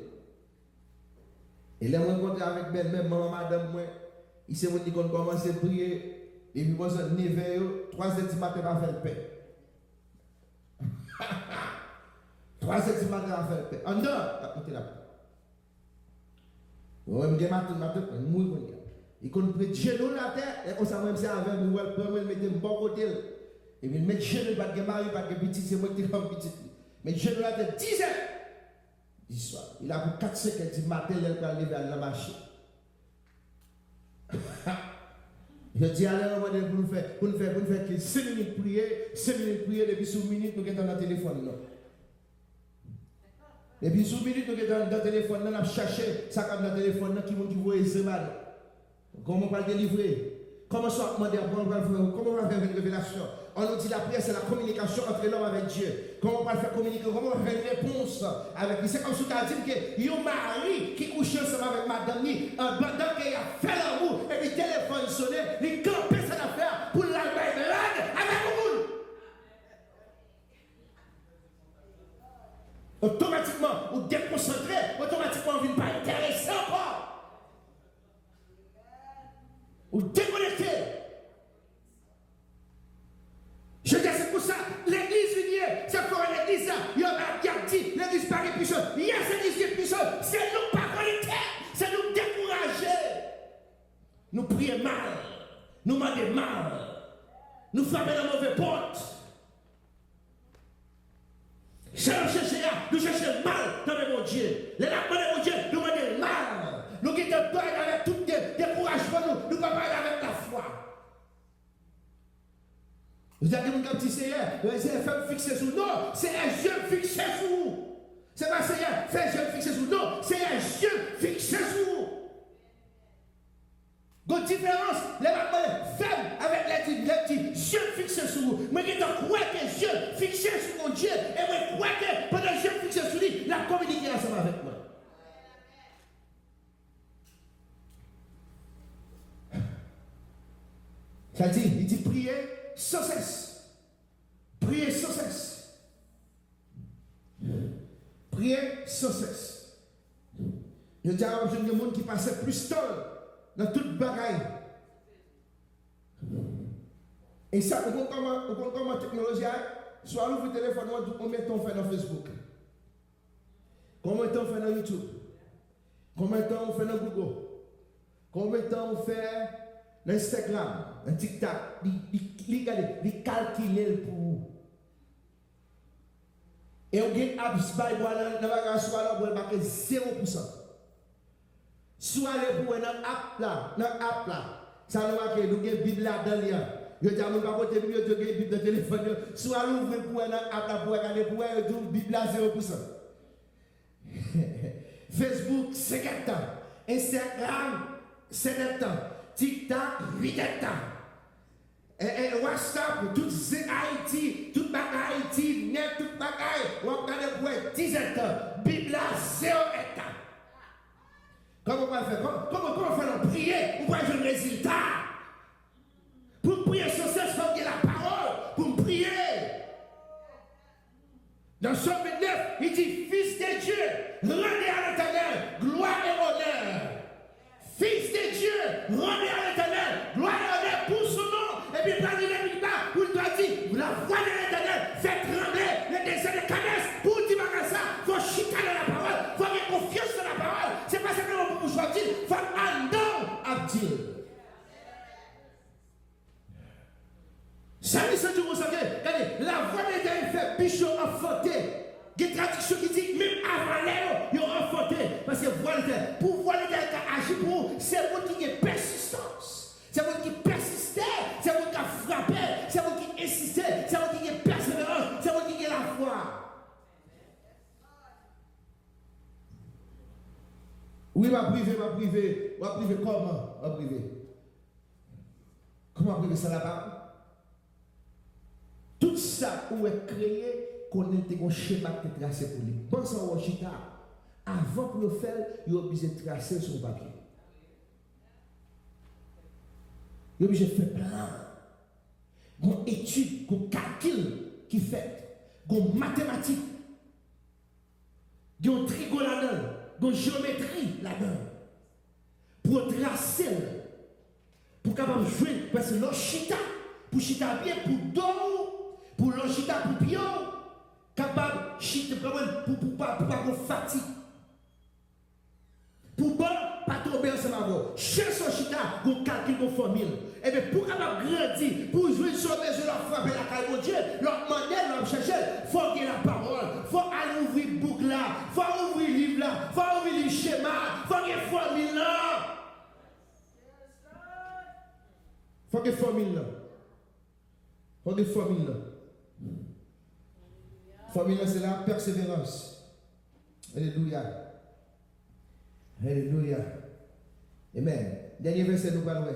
Et là, on rencontre avec belle-mère, maman, madame, moi, il s'est dit qu'on commence à prier, et puis, moi, 9h, 3h du matin, on va faire le paix. 3h du matin, on va faire le paix. En dehors, on va monter la paix. On me dit matin, on mourir. Il connaît genou la terre, et on s'en même ça avec nous, on mettre un bon côté. Et puis mettre genou, pas de mari, pas de petit, c'est moi qui comme petit. Mais genou la terre, 10 heures du soir. Il a pour 4 heures du matin, il va lever à la machine. Je dis à l'heure, pour nous faire que 5 minutes prier, depuis 5 minutes, nous sommes dans le téléphone. Et puis, sous minute, nous sommes dans le téléphone, nous avons cherché ça comme dans le téléphone, qui vont voir les semaines. Comment on va le délivrer? Comment on va faire une révélation? On nous dit la prière, c'est la communication entre l'homme avec Dieu. Comment on va faire communiquer? Comment on va faire une réponse avec lui? C'est comme si tu as dit que il y a un mari qui couche ensemble avec madame, pendant qu'il a fait l'amour, et puis le téléphone sonnait, il campait cette affaire pour la mettre avec vous. Automatiquement, ou déconcentré, automatiquement, on ne vient pas intéresser encore. Ou déconnecté. Je dis, c'est pour ça, l'église vient, c'est pour l'église, il y a dit, l'église paraît puissante. Il y a cette église qui est puissante, c'est nous pas connecter, c'est nous décourager. Nous prions mal, nous demandons mal, nous fermons la mauvaise porte. Nous cherchons mal dans le bon Dieu. Les lapins de mon Dieu, nous demandons mal. Nous quittons pas avec tout découragement, nous ne pouvons Vous avez dit que c'est un femme fixée sur non, c'est un jeune fixé sur vous. C'est pas Seigneur, c'est un jeune fixé sur non, c'est un jeune fixé sur vous. Donc, différence, les femmes avec les petits jeunes fixés sur vous. Mais je crois que je fixé sur mon Dieu, et je crois que pendant que je fixé sur lui, la communiqué ensemble avec moi. Ça dit, il dit prier sans cesse. Prier sans cesse. Prier sans cesse. Je dis à un monde qui passait plus de temps dans toute bagaille. Et ça, on compte comment la technologie est. Soit l'ouvre le téléphone, on met ton fait dans Facebook. Combien de temps on fait dans YouTube? Combien de temps on fait dans Google? Combien de temps on fait dans Instagram, dans TikTok? Il calcule pour vous. Et on gagne apps by dans la bagage, soit là pour marquer 0%. Soit les pour dans l'app là, ça nous marque nous gagne Bible là dans lien. Je dis à mon papa de Bible, tu gagne Bible dans téléphone. Soit l'ouvre pour dans l'app là pour regarder pour Bible là 0%. Facebook 50 ans, Instagram 7 ans, TikTok 8 ans. Et WhatsApp, tout Haïti, tout Haïti, net, tout bagaille, on va regarder pour 17 ans, Bible là 0 ans. Comment on va faire? Comment faire la prière pour avoir un résultat? Pour prier sans cesse, il faut qu'il y ait la parole pour prier. Dans Somme 29, il dit, Fils de Dieu, rendez à l'Éternel gloire et honneur. Fils de Dieu, rendez à l'Éternel gloire et honneur pour son nom. Et puis, par les pas, où il doit dire, la voix de l'Éternel fait trembler le désert de Canès. Pour dire ça, il faut chicaner la parole, il faut avoir confiance dans la parole. C'est pas simplement pour choisir, il faut andor à dire. Ça dit, c'est du vous savez, regardez, la voix de l'Éternel fait bichon enfanté. Il y a une traduction qui dit, même avant l'air, ils ont enfanté. Parce que voix de l'Éternel, pour voir l'Éternel qui agit pour vous, c'est vous qui avez persistance. C'est vous qui persistez, c'est vous qui avez frappé, c'est vous qui insistez, c'est vous qui avez persévérance, c'est vous qui avez la foi. Oui, ma privé comment? Ma privé. Comment privé ça là-bas? Tout ça où est créé, qu'on ait un schéma qui est tracé pour lui. Bon, ça, on chita. Avant pour le faire, il est obligé de tracer sur le papier. Il est obligé de faire plan. Une étude, un calcul qui fait, une mathématique, une trigo là-dedans, une géométrie là-dedans. Pour tracer, pour capable jouer, parce que l'ochita, pour chita bien, pour dos, pour l'ochita, pour pion, capable chita pour pas fatigue. Pour pas tomber ensemble avec vous. Chaque son chita, vous calculez vos formules. Et bien, pour capable grandir, pour jouer sur les yeux, leur frapper la caille, mon Dieu, leur demander, leur chercher, il faut qu'il y ait la parole, il faut aller ouvrir le boucle là, il faut ouvrir le livre là, il faut ouvrir le schéma, il faut qu'il y ait formule là. Il faut qu'il y ait formule là. Il faut qu'il y ait formule là. Formule là, c'est la persévérance. Alléluia. Alléluia. Amen. Dernier verset, nous parlons.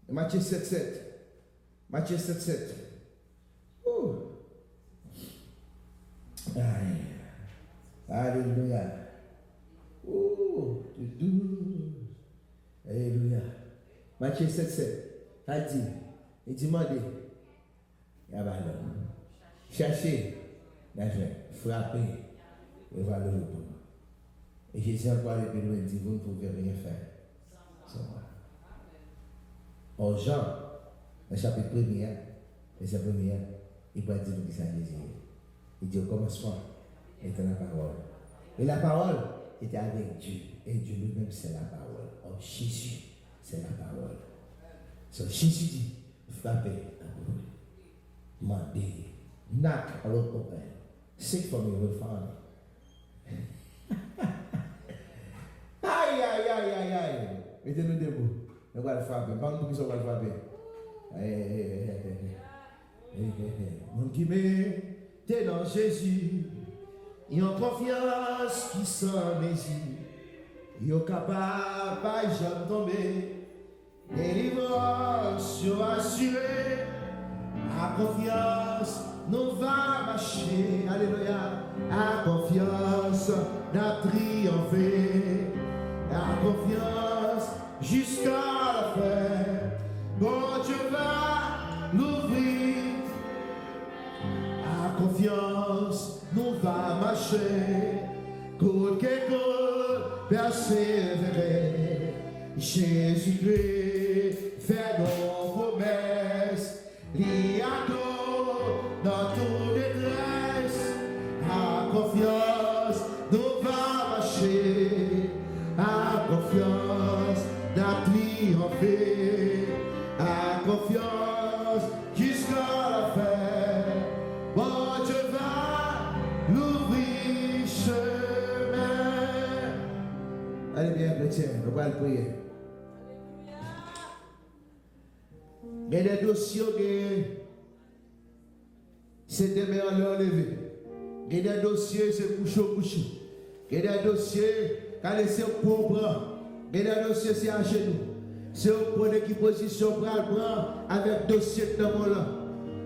Matthieu 7,7. Matthieu 7,7. Alléluia. Alléluia. Matthieu 7,7. Il dit, demandez. Cherchez. Frappez. Et va le répondre. Et Jésus a parlé de nous et dit, vous ne pouvez rien faire. Or, Jean, le chapitre 1er, verset 1er, il va dire ce qu'il a désiré. Il dit au commencement était la parole. Et la parole était avec Dieu. Et Dieu lui-même, c'est la parole. Or, Jésus, c'est la parole. So, Jésus dit, frappez, demandez, knock à l'autre open. Seek for me, will find. Aïe. Mettez-nous debout. Nous allons frapper. Pas nous qui sommes frapper. Mon qui met dans Jésus, il a confiance qui s'en mesure. Il est capable de jamais tomber. Délivrance assurée. À confiance, nous va marcher. Alléluia. À confiance, n'a triomphé. À confiance, jusqu'à la fin. Bon Dieu va l'ouvrir. À confiance, nous va marcher. Côte que côte, persévérer. Jésus-Christ fait nos promesses. Liato dans toute détresse. À confiance, nous va marcher. À confiance, n'a triomphé. À confiance, jusqu'à la fin. Bon Dieu va l'ouvrir chemin. Allez bien, chrétien, on va le prier. Il y a des dossiers que c'est des meilleurs lever. Il y a des dossiers c'est coucher. Il y a des dossiers quand c'est pauvre. Il y a des dossiers c'est à genoux. C'est au point de qui position pour prendre avec dossier de mon là.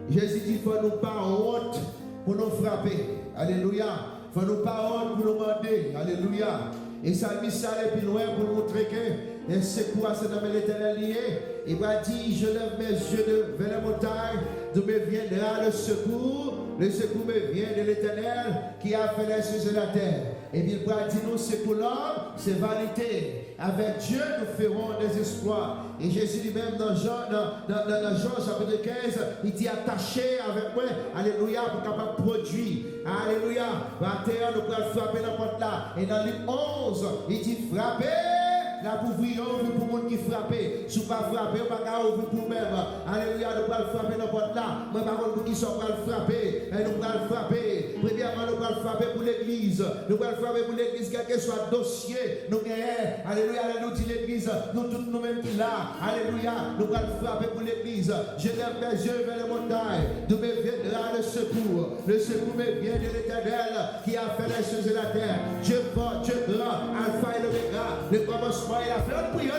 Jésus dit qu'il faut nous pas honte pour nous frapper. Alléluia. Il faut nous pas honte pour nous demander. Alléluia. Et ça mis ça et puis loin pour montrer que c'est quoi c'est dans l'éternel lié. Il va dire, je lève mes yeux vers la montagne, d'où me viendra le secours. Le secours me vient de l'éternel qui a fait les cieux et la terre. Et puis il va dire, nous c'est pour l'homme, c'est vanité. Avec Dieu, nous ferons des espoirs. Et Jésus lui-même dans Jean chapitre 15, il dit attaché avec moi, alléluia, pour capable produire. Alléluia. Matin, nous pouvons frapper la porte là. Et dans Luc 11, il dit frappez. Là pour ouvrir, pour monde qui frappe. Si vous ne pas frapper, vous ne pouvez pas ouvrir pour vous-même. Alléluia, nous allons frapper dans porte là. Mais par contre, pour qui sont pas frapper, nous allons frapper. Premièrement, nous allons frapper pour l'église. Nous allons frapper pour l'église, quel que soit le dossier. Nous gagnons. Alléluia, nous dit l'église. Nous tous nous-mêmes qui là. Alléluia, nous allons frapper pour l'église. Je lève mes yeux vers les montagnes. D'où me viendra le secours. Le secours me vient de l'éternel qui a fait les choses de la terre. Dieu fort, Dieu grand, Alpha et l'Oméga. Le commencement. Il a fait, on prie.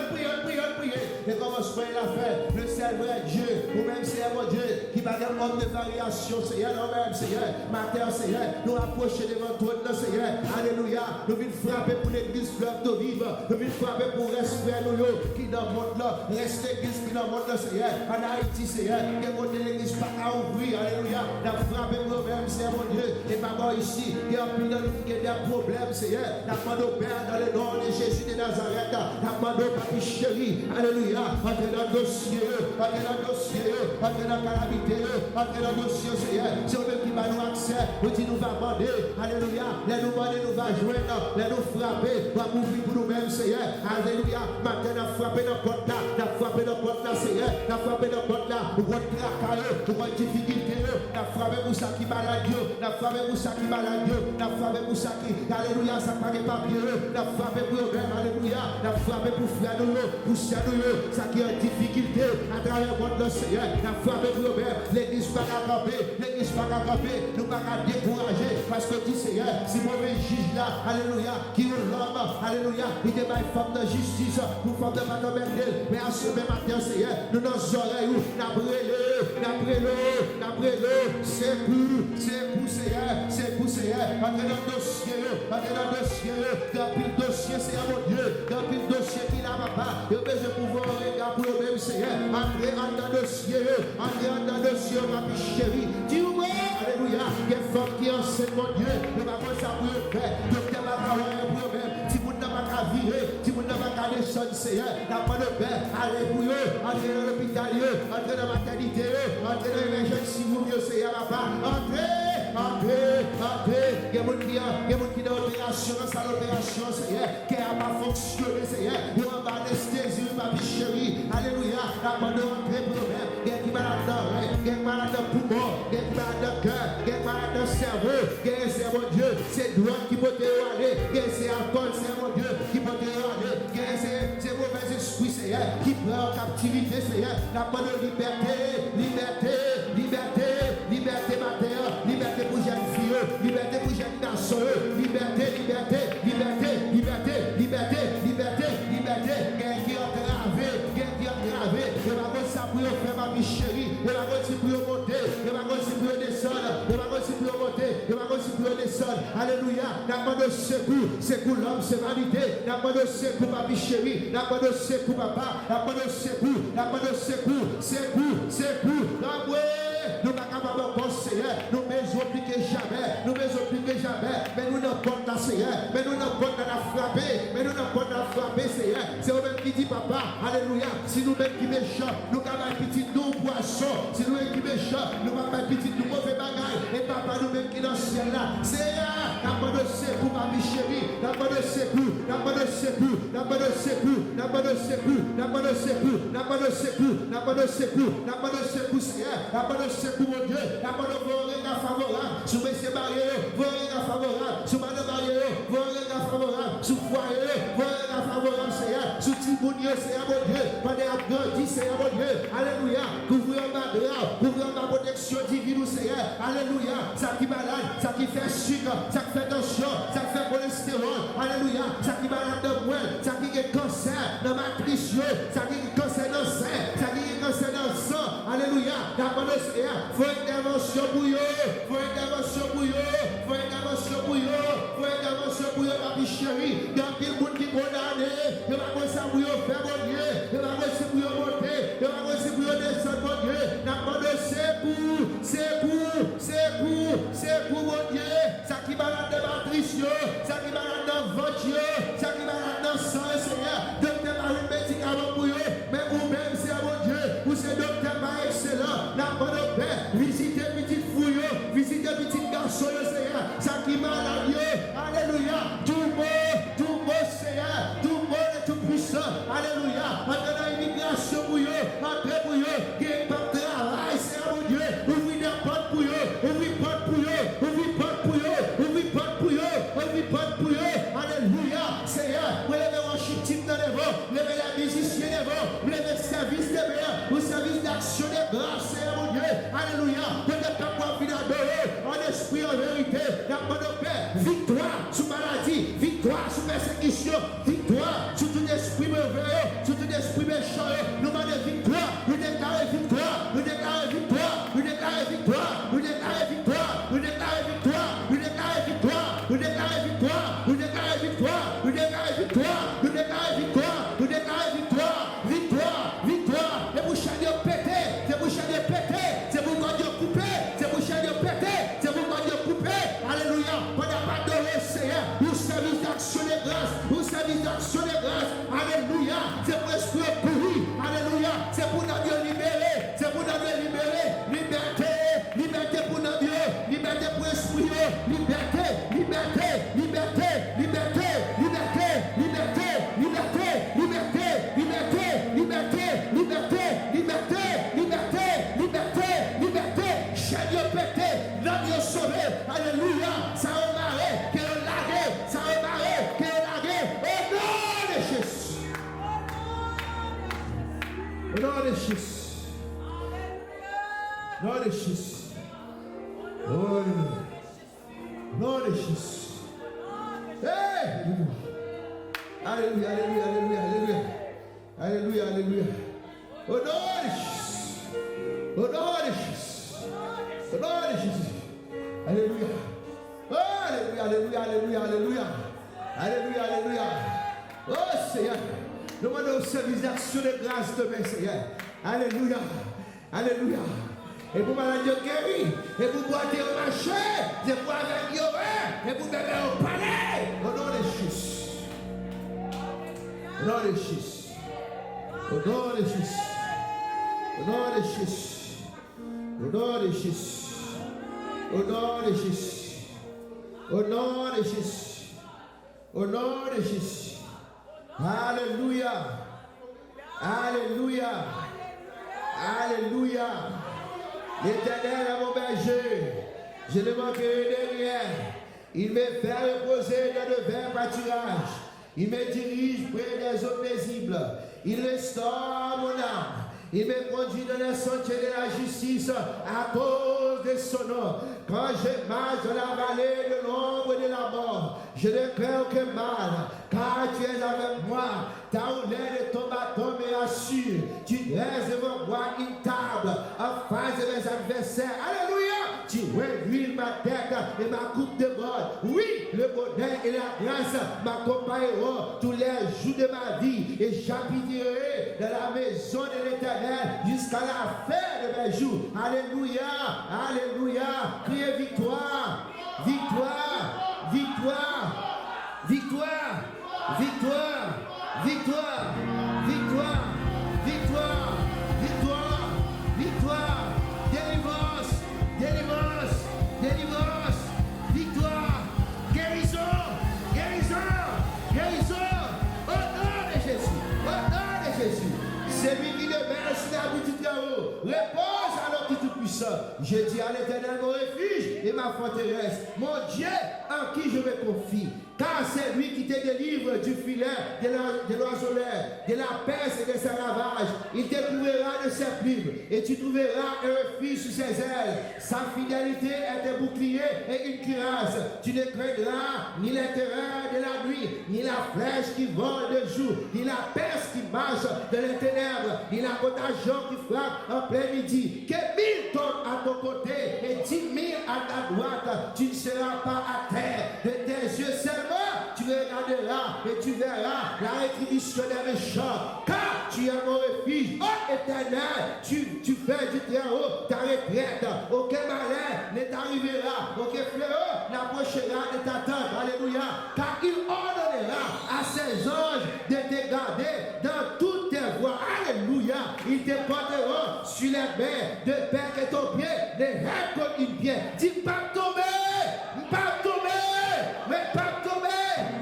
Et commencement il a fait, le seul vrai Dieu, ou même c'est mon Dieu, qui va donner homme de variation, Seigneur, nous-mêmes, Seigneur, matin, Seigneur, nous approcher devant toi, Seigneur, alléluia, nous venons frapper pour l'église fleuve d'eau vive, nous venons frapper pour respect, nous, qui dans le monde là, reste l'église qui dans le monde là, Seigneur, en Haïti, Seigneur, que mon l'église pas à ouvrir, alléluia, nous frappé pour nous-mêmes, c'est mon Dieu, et pas ici, il y a plus de des problèmes, Seigneur, nous demandons au Père dans le nom de Jésus de Nazareth, nous demandons papi chéri, alléluia, entrez dans le dossier, entrez dans le dossier, entrez dans la calamité, entrez dans le dossier, Seigneur. C'est eux qui va nous accès, nous dit nous va demander, alléluia, les nous demander, nous va joindre, les nous frapper, va mourir pour nous-mêmes, Seigneur. Alléluia, maintenant nous frapper dans le porte là, nous frapper dans le porte là, Seigneur, nous frapper dans le porte là, nous va tracaler, nous va difficulté, nous frapper pour ça qui malade, nous frapper pour ça qui malade, nous frapper pour ça qui, alléluia, ça pas de papier, nous frapper pour eux-mêmes, alléluia, nous frapper pour frère nous, pour sœur nous, ça qui est en difficulté à travers le monde, Seigneur, nous frapper pour eux-mêmes, l'église pas à camper, l'église pas à camper, nous pas à décourager, parce que dit Seigneur, si mauvais juge là, alléluia, qui est l'homme, alléluia, il est une forme de justice, pour forme de matin, mais à ce même matin, Seigneur, nous nos oreilles, nous c'est pour Seigneur, entrez dans le dossier, dans le dossier, c'est à mon Dieu, dans le dossier qui n'a pas, il veut je pouvoir regarder pour le même Seigneur, entrez dans le dossier, ma petite chérie, dis-moi, alléluia, quelle femme qui enseigne mon Dieu, ne va pas ça pour le faire, docteur va pas pour le même, si vous n'avez pas virer, si vous n'avez pas descendre, Seigneur, n'a pas de paix, alléluia, entrez dans l'hôpital, entrez dans la maternité, entrez dans l'émergence, si vous mieux, Seigneur, entrez, il y a des qui dans l'opération, dans l'opération, Seigneur, qui n'a pas fonctionné, Seigneur, il y a pas d'anesthésie, ma vie chérie, alléluia, la bonne entrée pour nous-mêmes, il y a qui malade d'oreille, il y a qui malade de poumon, il y a qui malade de cœur, il y a qui malade de cerveau, il y a c'est mon Dieu, c'est droit qui peut te aller, il y a c'est alcool, c'est mon Dieu, qui peut te aller, il y a c'est mauvais esprit, Seigneur, qui prend en captivité, Seigneur, la bonne liberté, ma vie chérie, il va continuer pour monter, il va continuer pour descendre, il va continuer pour monter, il va continuer pour descendre. Alléluia. N'a pas de secours, secours l'homme, c'est vanité. N'a pas de secours, ma vie chérie, n'a pas de secours, papa, n'a pas de secours, n'a pas de secours, secours. Nous ne sommes pas capables de penser, nous ne besoin plus que jamais, mais nous n'avons pas de Seigneur, mais nous n'avons pas de la frapper, Seigneur. C'est vous-même qui dit, papa, alléluia, si nous-mêmes qui méchants, nous avons un petit nous poisson, si nous-mêmes qui méchants, nous avons un petit nous mauvais bagaille, et papa nous-mêmes qui dans le ciel là, Seigneur, n'a pas de secours, ma vie chérie, n'a pas de secours, n'a pas de secours, n'a pas de secours, n'a pas de secours, n'a pas de secours, n'a pas de secours, n'a pas de secours, n'a pas de secours, Seigneur, n'a pas de secours, mon Dieu, n'a pas de rien favorable, sous mes barrières, rien favorable, sous ma barrière, rien favorable, sous foyer, rien favorable, Seigneur, sous Timounio, Seigneur, mon Dieu, pendant la grandi, Seigneur, mon Dieu, alléluia, couvrir ma grave, couvrir ma protection divine, Seigneur, alléluia, ça qui malade, ça qui fait sucre, ça qui fait tension, ça qui fait cholestérol, alléluia, ça qui malade de poil, ça qui est cancer dans ma triche, ça qui est cancer dans le sein, ça qui est cancer dans le sang, alléluia, d'après le Seigneur, faut intervention pour eux, faut intervention pour eux, faut intervention pour eux, faut intervention pour eux, ma vie chérie, dans le monde qui est condamné, il va commencer à bouillon faire mon Dieu, il va commencer à bouillon monter, il va commencer à bouillon descendre mon Dieu, d'après le secours, mon Dieu, ça qui malade de ma triche, ça qui malade dans votre ça qui malade dans le sang, Seigneur, docteur Marie médicament pour eux, mais vous-même, c'est à mon Dieu, vous c'est docteur Marie excellent, n'a pas de paix, visitez petite fouille, visitez petit garçon, Seigneur, ça qui malade, alléluia, tout beau, Seigneur, tout beau et tout puissant, alléluia, maintenant immigration pour eux, entrée pour eux, gagne pas de travail, Seigneur, mon Dieu, ouvrez des portes pour eux, ouvrez portes pour eux, ouvrez portes pour eux, ouvrez portes pour eux, ouvrez portes pour eux, alléluia, Seigneur, vous levez un chip dans les vents, levez la musicien des vents, levez le service des meilleurs, le service d'action des grâces, Seigneur, mon Dieu, alléluia, peut-être pas pour finir d'adorer, en esprit, en vérité, n'a pas de paix, victoire sur maladie, victoire sur persécution, victoire sur tout esprit mauvais, sur tout esprit méchant, nous demandons victoire, nous déclarons victoire, nous déclarons victoire, nous déclarons victoire, nous déclarons victoire, nous déclarons victoire, nous déclarons victoire, nous déclarons victoire, nous déclarons victoire, nous déclarons victoire, nous déclarons victoire, nous déclarons victoire, victoire, les bouchons de pété, c'est bouchons de pété, c'est vous quand Dieu coupé, c'est bouchons de pété, c'est vous quand Dieu coupé, alléluia, on n'a pas de Seigneur, vous service d'action de grâce, vous service d'action de grâce, alléluia, c'est pour esprit pourri, alléluia, c'est pour nous libérer, c'est pour nous libérer, liberté pour nous, liberté pour esprit, liberté, liberté, liberté, liberté, liberté, liberté, liberté, liberté, liberté, liberté, liberté, liberté, liberté, liberté, liberté, chaîne pété, l'homme sauvé, alléluia, ça a marré, que l'on largué, ça a marré, que l'on largué, au nom de Jésus. Au nom de Jésus. Au nom de Jésus. Oh, nom de Jésus. Hey! Alléluia, alléluia, alléluia, alléluia. Alléluia, alléluia. Au nom de Jésus. Au nom de Jésus. Au nom de Jésus. Alléluia. Oh, alléluia, alléluia, alléluia, alléluia. Alléluia, alléluia. Oh Seigneur. Nous demandons au service d'action de grâce demain, Seigneur. Alléluia. Alléluia. Et pour maladie guérie, et pour boiter au marché, et pour avec Yové, et pour beber au palais. Au nom de Jésus. Au nom de Jésus. Au nom de Jésus. Au nom de Jésus. Au nom de Jésus. Au nom de Jésus. Au nom de Jésus. Au nom de Jésus. Alléluia. Alléluia. Alléluia. L'Éternel est mon berger. Je ne manquerai de rien. Il me fait reposer dans de verts pâturages. Il me dirige près des eaux paisibles. Il restaure mon âme. Il me conduit dans les sentiers de la justice à cause de son nom. Quand je marche dans la vallée de l'ombre de la mort, je ne crains aucun mal, car tu es avec moi. Ta houlette et ton bâton me rassurent. Tu dresses devant moi une table en face de mes adversaires. Alléluia! Tu réduis ma tête et ma coupe de bord. Oui, le bonheur et la grâce m'accompagneront tous les jours de ma vie et j'habiterai dans la maison de l'Éternel jusqu'à la fin de mes jours. Alléluia! Alléluia! Criez victoire! Victoire! Victoire! Victoire! Victoire! Victoire! Victoire! Victoire! Victoire! Victoire! Délivrance! Délivrance! Délivrance! Victoire! Guérison! Guérison! Guérison! Au nom de Jésus! Au nom de Jésus! C'est lui qui demeure sur la boue du Très-Haut. Repose à l'homme du Tout-Puissant. Je dis à l'Éternel mon refuge et ma forteresse, mon Dieu en qui je me confie. Car c'est lui qui te délivre du filet de l'oiseleur, de la peste et de ses ravages. Il te couvrira de ses plumes et tu trouveras un refuge sous ses ailes. Sa fidélité est un bouclier et une cuirasse. Tu ne craindras ni les terreurs de la nuit, ni la flèche qui vole de jour, ni la peste qui marche de les ténèbres, ni la contagion qui frappe en plein midi. Que 1000 tombent à ton côté et 10 000 à ta droite, tu ne seras pas à terre. De tes yeux seulement tu regarderas et tu verras la rétribution des méchants. Car tu es mon refuge, oh Éternel, tu fais du Très-Haut ta retraite. Aucun malheur ne t'arrivera, aucun fléau n'approchera de ta tente. Alléluia. Car il ordonnera à ses anges de te garder dans toutes tes voies. Alléluia. Ils te porteront sur les mains de peur que ton pied ne rêve comme une pierre. Dis pas tomber, pas tomber, mais pas tomber.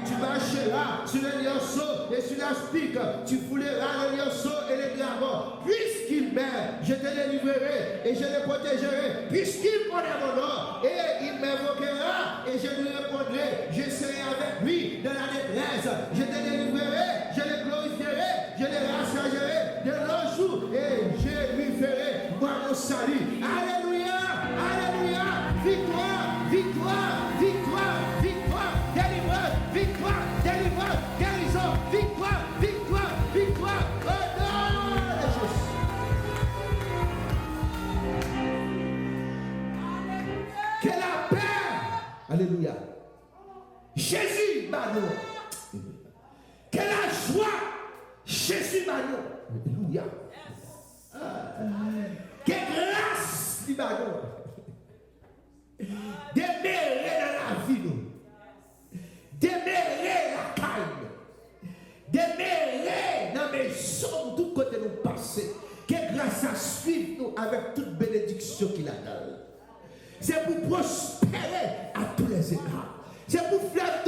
Tu marcheras sur les lionceaux et sur la spique. Tu fouleras les lionceaux et les dragons. Puisqu'il m'aime, je te délivrerai et je le protégerai. Puisqu'il connaît mon nom et il m'invoquera et je lui répondrai. Je serai avec lui dans la détresse. Je te délivrerai, je le glorifierai, je le rassasirai de nos jours et je lui ferai voir mon salut. Alléluia, alléluia, victoire, victoire, victoire, victoire, délivrance, victoire, délivrance, guérison, victoire, victoire, victoire, au nom de Jésus. Que la paix, alléluia, Jésus m'adore. Que la joie, Jésus m'adore. Alléluia. Que grâce, il m'adore. Demeurer dans la vie, demeurer la calme, demeurer dans mes maison, tout côté nous passer. Que grâce à suivre nous avec toute bénédiction qu'il a donne. C'est pour prospérer à tous les égards. C'est pour faire